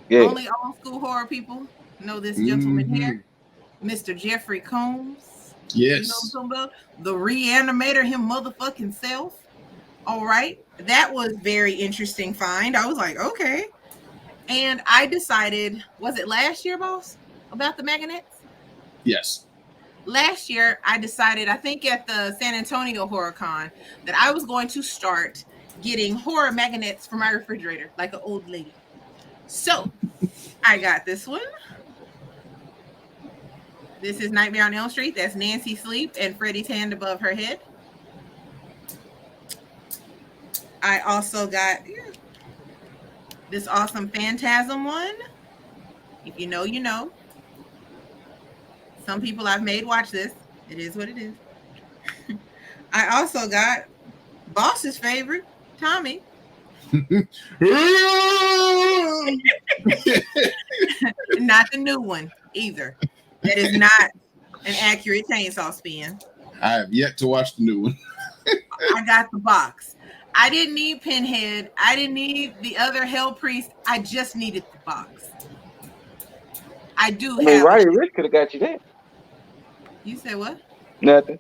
Yeah. Only old school horror people know this gentleman here, Mr. Jeffrey Combs. You know what I'm Yes. talking about? The reanimator him motherfucking self. All right. That was very interesting find. I was like, okay. And I decided, was it last year, boss? About the Magnets? Yes. Last year, I decided, I think at the San Antonio Horror Con, that I was going to start getting horror magnets for my refrigerator, like an old lady. So, I got this one. This is Nightmare on Elm Street. That's Nancy Sleep and Freddy's hand above her head. I also got this awesome Phantasm one. If you know, you know. Some people I've made watch this. It is what it is. I also got Boss's favorite, Tommy. Not the new one either. That is not an accurate chainsaw spin. I have yet to watch the new one. I got the box. I didn't need Pinhead. I didn't need the other Hell Priest. I just needed the box. I do I mean, have Roddy it. Rich could have got you that. You said what? Nothing.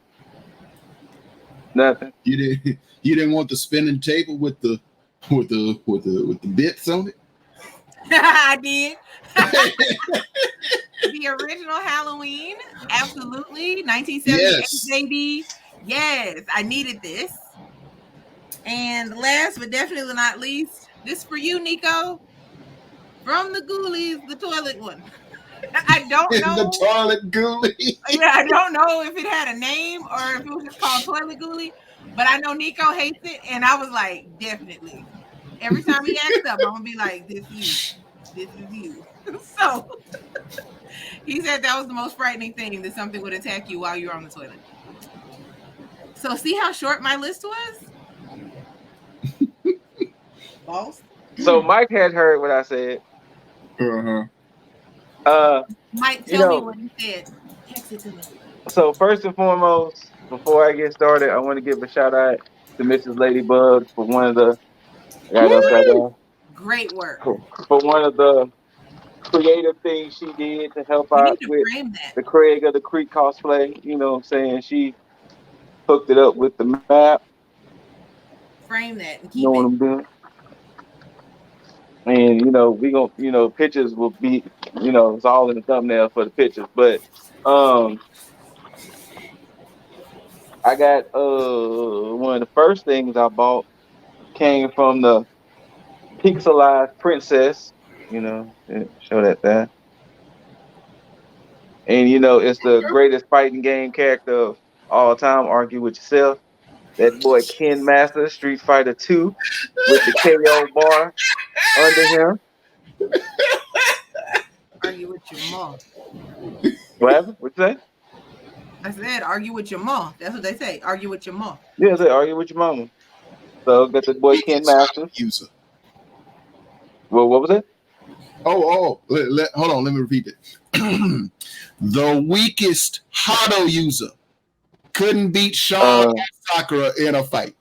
Nothing. You didn't want the spinning table with the bits on it? I did. The original Halloween, absolutely. 1978 Yes. JD. Yes, I needed this. And last but definitely not least, this for you, Nico. From the Ghoulies, the toilet one. I don't In know. the toilet ghoulie. Yeah, I don't know if it had a name or if it was just called Toilet Ghoulie, but I know Nico hates it, and I was like, definitely. Every time he acts up, I'm gonna be like, this is you. So he said that was the most frightening thing, that something would attack you while you're on the toilet. So see how short my list was? False. So Mike had heard what I said. Mike, You tell me know, what he said. Text it to me. so first and foremost, before I get started, I want to give a shout out to Mrs. Ladybug for one of the I got it upside down. Great work. For one of the creative things she did to help You out need to with frame that. the Craig of the Creek cosplay. You know what I'm saying? She hooked it up with the map. Frame that and You keep know what it. I'm doing? And we gonna pictures will be it's all in the thumbnail for the pictures. But I got one of the first things I bought came from the pixelized princess. Show that there. And it's the greatest fighting game character of all time. Argue with yourself. That boy Ken Master, Street Fighter 2, with the KO bar under him. Argue with your mom. What happened? What you say? I said, argue with your mom. That's what they say. Argue with your mom. Yeah, I said argue with your mama. So got the boy Ken Masters. User. Well, what was it? Hold on, let me repeat it. The weakest Hado user couldn't beat Sean Sakura in a fight.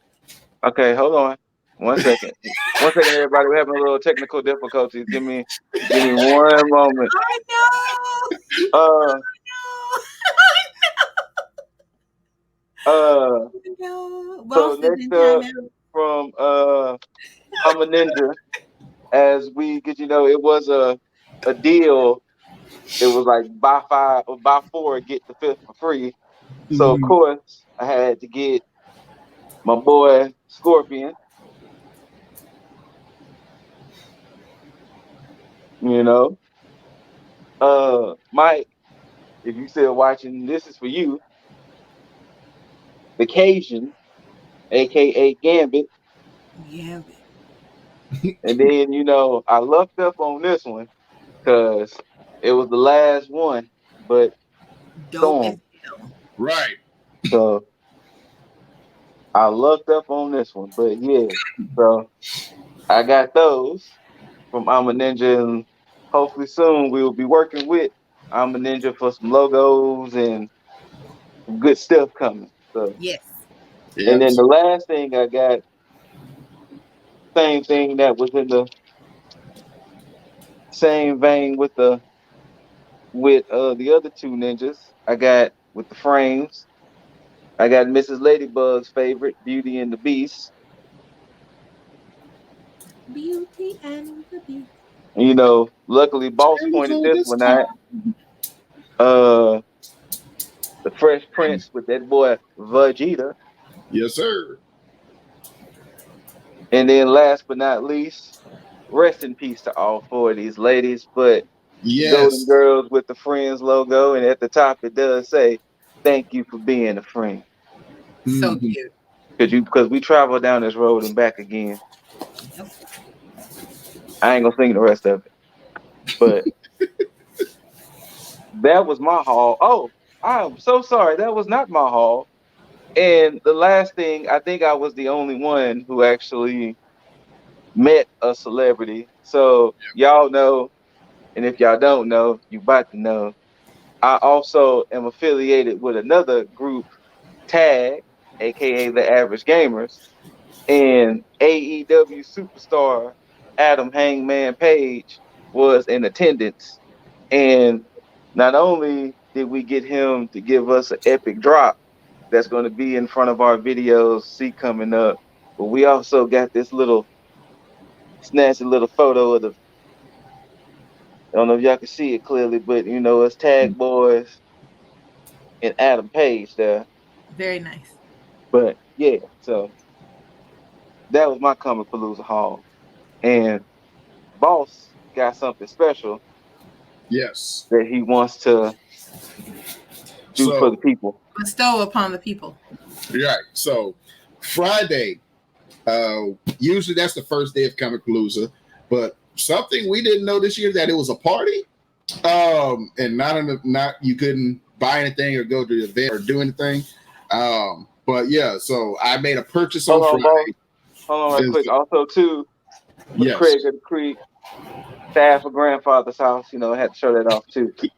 Okay, hold on. 1 second. 1 second, everybody. We're having a little technical difficulties. Give me 1 moment. I know. So next up from I'm a Ninja. as we get, it was a deal. It was like buy five or buy four, get the fifth for free. So of Mhm. course I had to get my boy Scorpion. You know, Mike, if you still watching, this is for you. The Cajun, aka Gambit. Yeah, And then, I lucked up on this one because it was the last one, but dope as Storm. hell. Right. So I lucked up on this one. But yeah, so I got those from I'm a Ninja, and hopefully soon we will be working with I'm a Ninja for some logos and some good stuff coming. So, Yes. and then Yes. the last thing I got, same thing that was in the same vein with the other two ninjas. I got with the frames. I got Mrs. Ladybug's favorite, Beauty and the Beast. Beauty and the Beast. Luckily, Boss pointed Beautiful this this one time. out. Uh, the Fresh Prince with that boy Vegeta. Yes, sir. And then last but not least, rest in peace to all four of these ladies. But the Golden Yes. Girls with the Friends logo, and at the top it does say, "Thank you for being a friend." So Mhm. cute. Because we travel down this road and back again. Yep. I ain't gonna sing the rest of it, but that was my haul. Oh, I'm so sorry, that was not my haul. And the last thing, I think I was the only one who actually met a celebrity. So y'all know, and if y'all don't know, you about to know. I also am affiliated with another group, Tag, aka the Average Gamers, and AEW superstar Adam Hangman Page was in attendance. And not only did we get him to give us an epic drop that's going to be in front of our videos, see coming up, but we also got this little snatchy little photo of the. I don't know if y'all can see it clearly, but it's Tag Boys and Adam Page there. Very nice. But yeah, so that was my Comicpalooza haul. And Boss got something special Yes. that he wants to do for the So, people. Bestow upon the people. right. So, Friday, usually that's the first day of Comicpalooza, but something we didn't know this year that it was a party. And not you couldn't buy anything or go to the event or do anything. But yeah, so I made a purchase on Hold on, Boss. Friday. Hold on, right Is- quick. Also, too, for yes. Craig of the Creek, staff of grandfather's house, I had to show that off too. You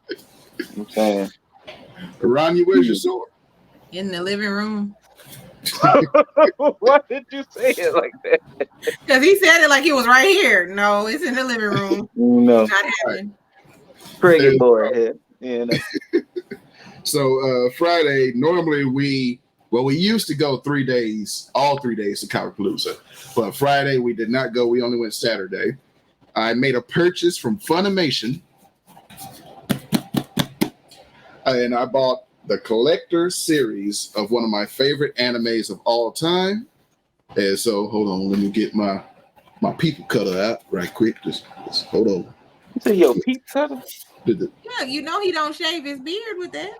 know what I'm Ronnie, where's your saying? sword? In the living room. Why did you say it like that? Because he said it like it was right here. No, it's in the living room. No, Not happening. Cricket And boy here. so Friday, normally we used to go 3 days, all 3 days to Comicpalooza, but Friday we did not go. We only went Saturday. I made a purchase from Funimation, and I bought the collector series of one of my favorite animes of all time. And so, hold on, let me get my people cutter out right quick. Just hold on. You say, yo, Pete Cutter? Yeah, he don't shave his beard with that.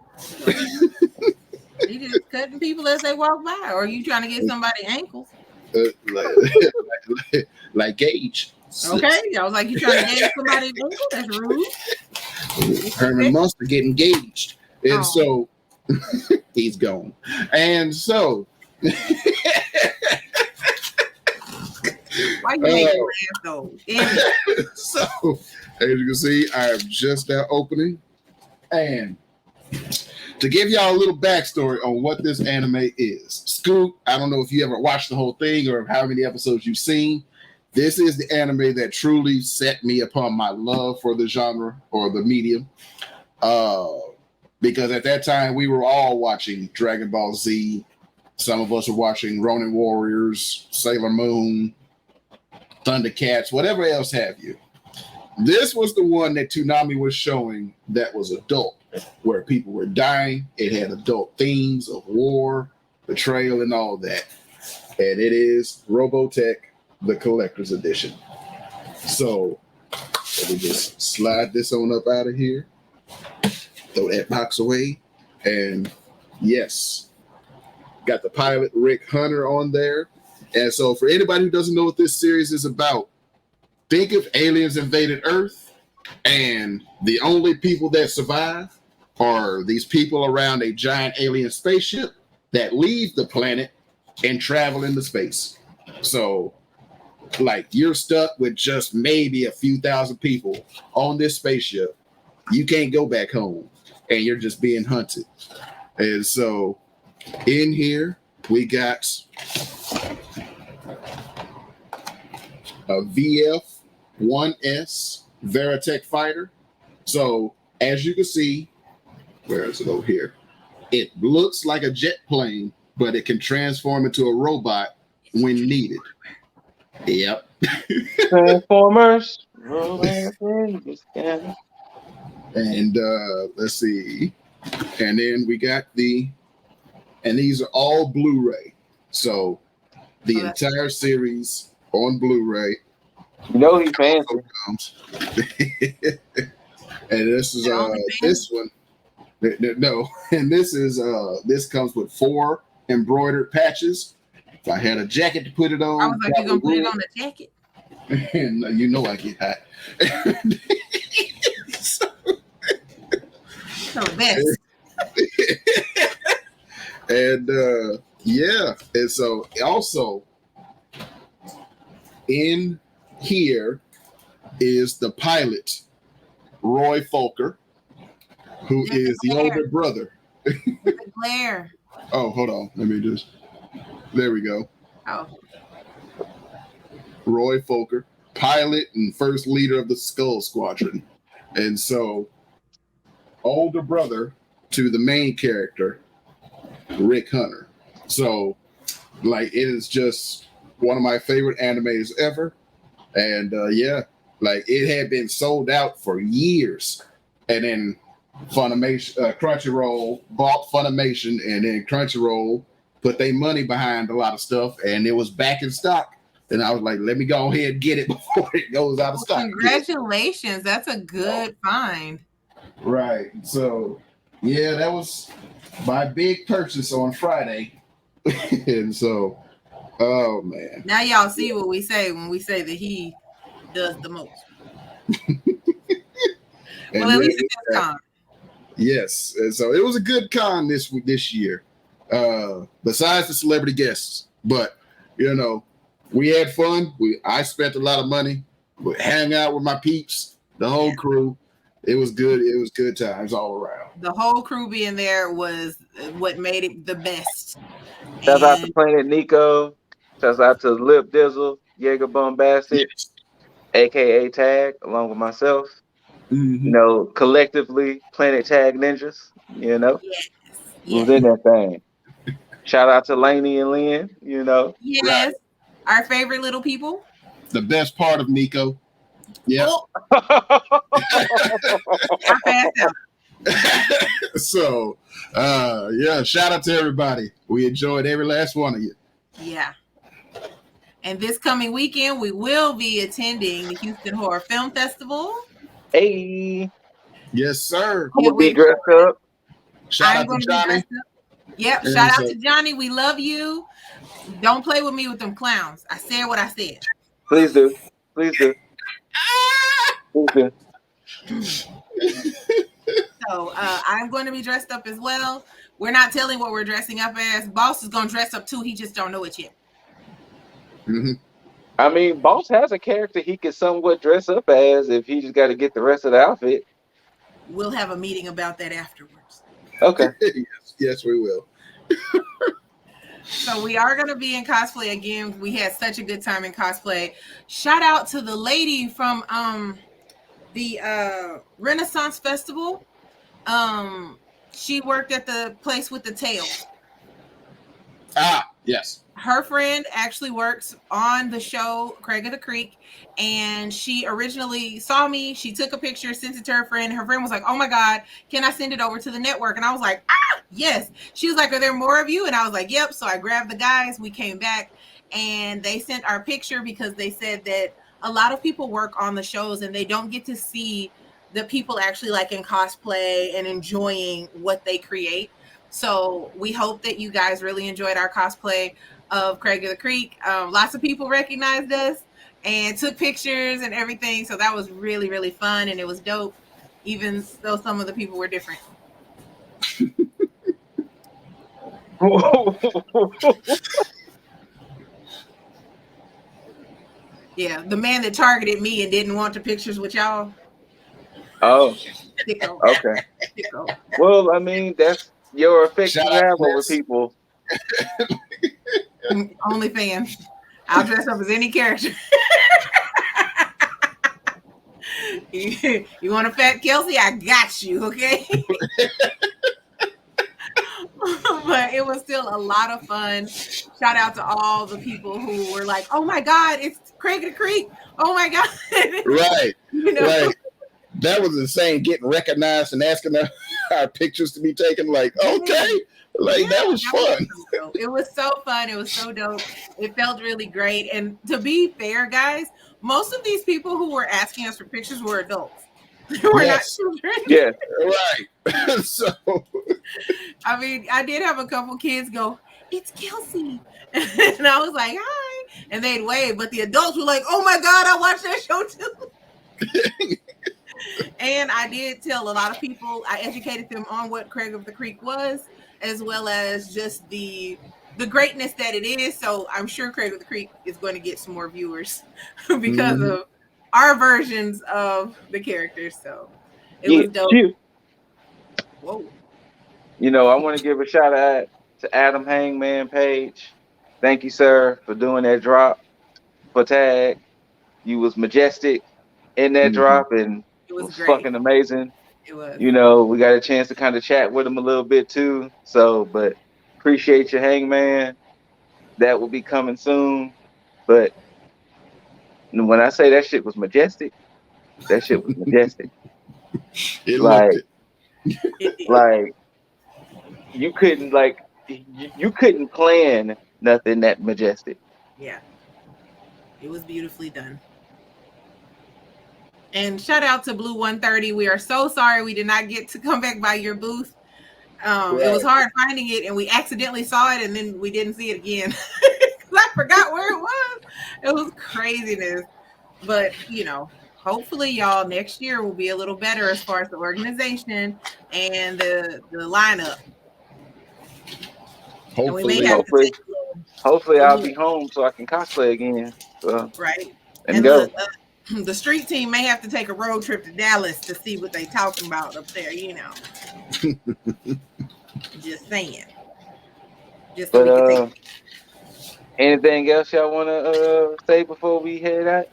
He just cutting people as they walk by. Or you trying to get somebody ankles? Like Gage. Okay, I was like, you trying to gauge somebody's ankle? That's rude. Herman Munster get engaged, and Oh. so he's gone. And so, Why you make me laugh though? so as you can see, I am just now opening. And to give y'all a little backstory on what this anime is, Scoop, I don't know if you ever watched the whole thing or how many episodes you've seen. This is the anime that truly set me upon my love for the genre or the medium. Because at that time we were all watching Dragon Ball Z. Some of us were watching Ronin Warriors, Sailor Moon, Thundercats, whatever else have you. This was the one that Toonami was showing that was adult, where people were dying. It had adult themes of war, betrayal, and all that. And it is Robotech, the Collector's Edition. So let me just slide this on up out of here. Throw that box away. And yes, got the pilot Rick Hunter on there. And so for anybody who doesn't know what this series is about, think of aliens invaded Earth, and the only people that survive are these people around a giant alien spaceship that leave the planet and travel into space. So, like, you're stuck with just maybe a few thousand people on this spaceship. You can't go back home, and you're just being hunted. And so, in here, we got a VF-1S Veritech fighter. So, as you can see, where is it over here? It looks like a jet plane, but it can transform into a robot when needed. Yep. Transformers. And let's see. And then we got and these are all Blu-ray. So the entire series on Blu-ray. You know he's fancy. And this is this one. No, and this comes with 4 embroidered patches. If I had a jacket to put it on, I was like, you gonna put it on the jacket? And you know I get hot. So best. And yeah, and so also in here is the pilot, Roy Folker, who is the older brother. The glare. Oh, hold on. Let me just. There we go. Oh. Roy Folker, pilot and first leader of the Skull Squadron. And so, older brother to the main character, Rick Hunter. So, like, it is just one of my favorite animes ever. And yeah, like, it had been sold out for years. And then Funimation, Crunchyroll bought Funimation, and then Crunchyroll put their money behind a lot of stuff, and it was back in stock. And I was like, let me go ahead and get it before it goes out of stock. Congratulations. That's a good find. Right. So, yeah, that was my big purchase on Friday. And so, oh, man. Now y'all see what we say when we say that he does the most. Well, at least it's con. Yes. And so it was a good con this year. Besides the celebrity guests. But, you know, we had fun. I spent a lot of money. We hang out with my peeps, the whole crew. It was good. It was good times all around. The whole crew being there was what made it the best. Shout out to Planet Nico. Shout out to Lip Dizzle, Jaeger Bombastic, aka Tag, along with myself. Mm-hmm. You know, collectively, Planet Tag Ninjas. You know, yes. was in that thing. Shout out to Lainey and Lynn. You know, yes, our favorite little people. The best part of Nico. Yeah. Oh. So, yeah, shout out to everybody. We enjoyed every last one of you. Yeah. And this coming weekend, we will be attending the Houston Horror Film Festival. Hey. Yes, sir. I'm going to be dressed up. Shout out to Johnny. Yep. And shout out to Johnny. We love you. Don't play with me with them clowns. I said what I said. Please do. Please do. Please do. So I'm going to be dressed up as well. We're not telling what we're dressing up as. Boss is going to dress up too. He just don't know it yet. Mm-hmm. I mean, Boss has a character he can somewhat dress up as if he just got to get the rest of the outfit. We'll have a meeting about that afterwards. Okay. Yes, we will. So we are going to be in cosplay again. We had such a good time in cosplay. Shout out to the lady from the Renaissance Festival. She worked at the place with the tails. Yes. Her friend actually works on the show Craig of the Creek, and she originally saw me. She took a picture, sent it to her friend. Her friend was like, "Oh my God, can I send it over to the network?" And I was like, yes. She was like, "Are there more of you?" And I was like, "Yep." So I grabbed the guys. We came back, and they sent our picture because they said that a lot of people work on the shows and they don't get to see the people actually like in cosplay and enjoying what they create. So we hope that you guys really enjoyed our cosplay of Craig of the Creek. Lots of people recognized us and took pictures and everything. So that was really, really fun, and it was dope, even though some of the people were different. Yeah, the man that targeted me and didn't want the pictures with y'all. Oh, Sicko. okay. Sicko. Well, I mean, that's your effect Shout you out have to over Ness. people. Only fans. I'll dress up as any character. You want a fat Kelsey? I got you, okay? But it was still a lot of fun. Shout out to all the people who were like, "Oh my God, it's Craig of the Creek. Oh my God." Right. You know? Right. That was insane, getting recognized and asking our pictures to be taken. Like, okay. Like, that was fun. So it was so fun. It was so dope. It felt really great. And to be fair, guys, most of these people who were asking us for pictures were adults. They were Yes. not children. Yeah. Right. So, I mean, I did have a couple kids go, "It's Kelsey." And I was like, "Hi." And they'd wave, but the adults were like, "Oh my God, I watched that show too." And I did tell a lot of people, I educated them on what Craig of the Creek was, as well as just the greatness that it is. So I'm sure Craig of the Creek is going to get some more viewers because of our versions of the characters. So it was dope. You. Whoa. You know, I want to give a shout out to Adam Hangman Page. Thank you, sir, for doing that drop for tag. You was majestic in that drop, and It was was great. fucking amazing. It was. You know, we got a chance to kind of chat with him a little bit too. So, but appreciate you, Hangman. That will be coming soon. But when I say that shit was majestic, that shit was majestic. it Like, looked it. like you couldn't you couldn't plan nothing that majestic. Yeah. It was beautifully done. And shout out to Blue 130. We are so sorry we did not get to come back by your booth. It was hard finding it, and we accidentally saw it, and then we didn't see it again because I forgot where it was. It was craziness. But, you know, hopefully, y'all, next year will be a little better as far as the organization and the lineup. Hopefully I'll be home so I can cosplay again. So, right. And go. The street team may have to take a road trip to Dallas to see what they talking about up there, you know. Just saying. Just so we can take anything else y'all want to say before we head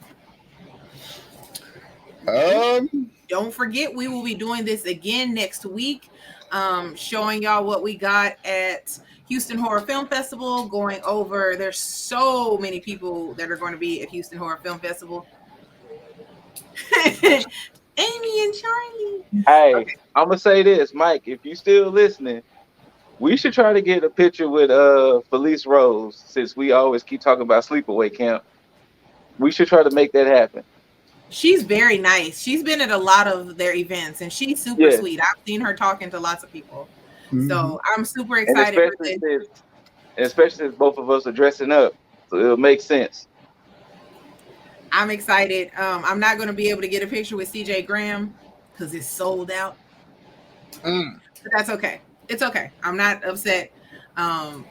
out? Don't forget, we will be doing this again next week, showing y'all what we got at Houston Horror Film Festival, going over, there's so many people that are going to be at Houston Horror Film Festival. Amy and Charlie. Hey, I'm gonna say this, Mike. If you still listening, we should try to get a picture with Felice Rose, since we always keep talking about sleepaway camp. We should try to make that happen. She's very nice. She's been at a lot of their events, and she's super sweet. I've seen her talking to lots of people, so I'm super excited for this. Especially since both of us are dressing up, so it'll make sense. I'm excited. I'm not going to be able to get a picture with CJ Graham because it's sold out. But that's okay. It's okay. I'm not upset. I'm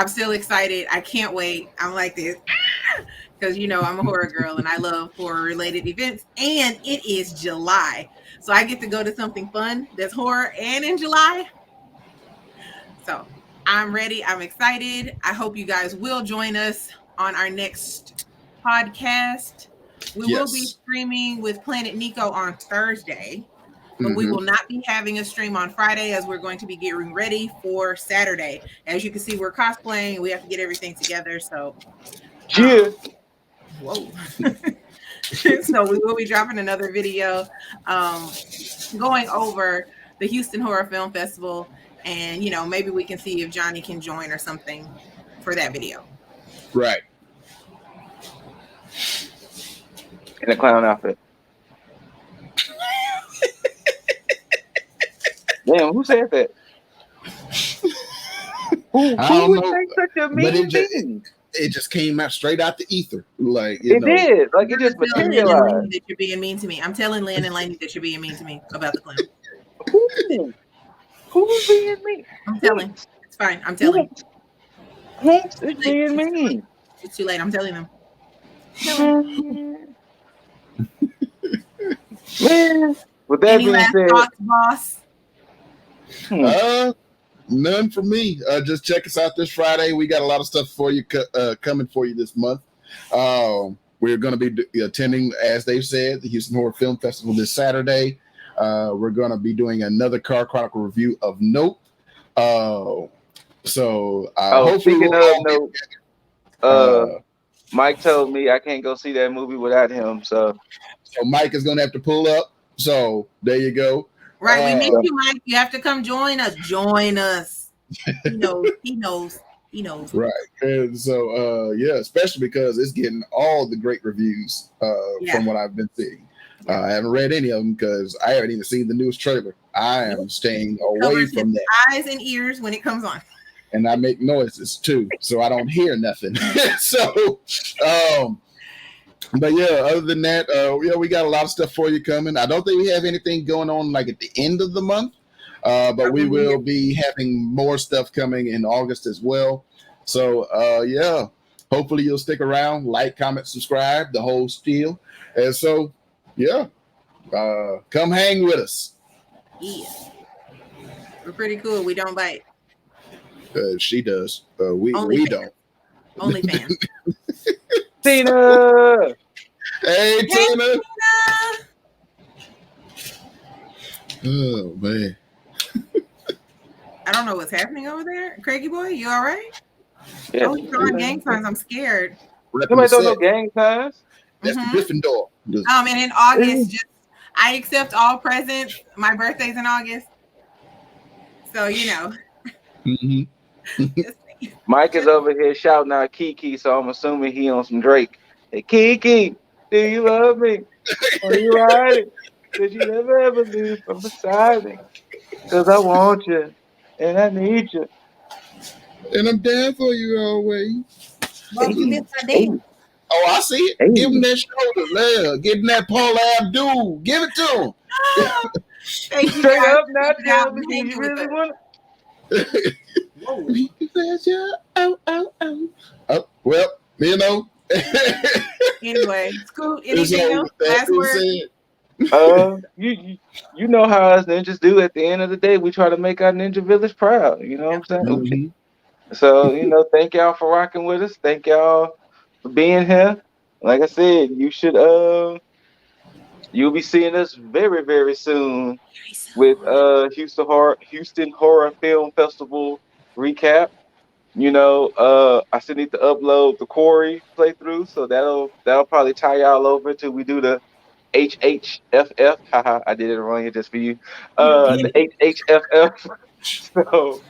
still excited. I can't wait. I'm like this because, you know, I'm a horror girl and I love horror related events. And it is July. So I get to go to something fun that's horror and in July. So I'm ready. I'm excited. I hope you guys will join us on our next podcast. We will be streaming with Planet Nico on Thursday. But we will not be having a stream on Friday as we're going to be getting ready for Saturday. As you can see, we're cosplaying. We have to get everything together. So, Cheers. whoa. So we will be dropping another video going over the Houston Horror Film Festival. And, you know, maybe we can see if Johnny can join or something for that video. Right. In a clown outfit. Damn, who said that? Who would say such a mean thing? It just came out straight out the ether. Like, it did. Like, it just materialized. That you're being mean to me. I'm telling Lynn and Lainey that you're being mean to me about the clown. Who's being mean? I'm telling. It's fine. I'm telling. Who's being mean? It's too late. I'm telling them. Man, with that being said, thoughts, boss? None for me. Just check us out this Friday. We got a lot of stuff for you coming for you this month. We're going to be attending, as they've said, the Houston Horror Film Festival this Saturday. We're going to be doing another Car Chronicle review of Nope. Speaking of Nope, Mike told me I can't go see that movie without him. So Mike is going to have to pull up. So there you go. Right, we miss you, Mike. You have to come join us. Join us. He knows. Right. And so, especially because it's getting all the great reviews from what I've been seeing. I haven't read any of them because I haven't even seen the newest trailer. I am staying away from that. Eyes and ears when it comes on. And I make noises too, so I don't hear nothing. But yeah, other than that, we got a lot of stuff for you coming. I don't think we have anything going on like at the end of the month, but we will be having more stuff coming in August as well. So hopefully you'll stick around, like, comment, subscribe, the whole spiel. And so, come hang with us. Yeah, we're pretty cool. We don't bite. She does. We don't. Only fans. Tina. Hey, Tina. Tina. Oh man. I don't know what's happening over there. Craigie boy, you all right? Yeah. Oh, you're throwing gang signs. I'm scared. Somebody don't know gang signs. That's the Gryffindor. And in August, I accept all presents. My birthday's in August. So, Mike is over here shouting out Kiki, so I'm assuming he on some Drake. Hey, Kiki, do you love me? Are you riding? Did you never ever leave from beside me? Because I want you, and I need you. And I'm down for you always. Well, you missed my date. Oh, I see it. Hey. Give him that shoulder, love. Give him that Paul Abdul. Give it to him. Straight up, not down, because you really want it. Oh, well, Anyway, Scoot, anything else? Last word? You know how us ninjas do. At the end of the day, we try to make our ninja village proud. You know what I'm saying? Mm-hmm. So, thank y'all for rocking with us. Thank y'all for being here. Like I said, you should you'll be seeing us very, very soon with Houston Horror Film Festival recap. I still need to upload the Quarry playthrough, so that'll probably tie y'all over till we do the HHFF. Haha, I did it wrong here just for you. The HHFF. So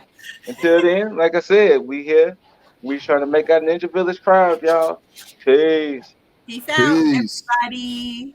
until then, like I said, we here. We trying to make our Ninja Village proud, y'all. Peace. Peace out, everybody.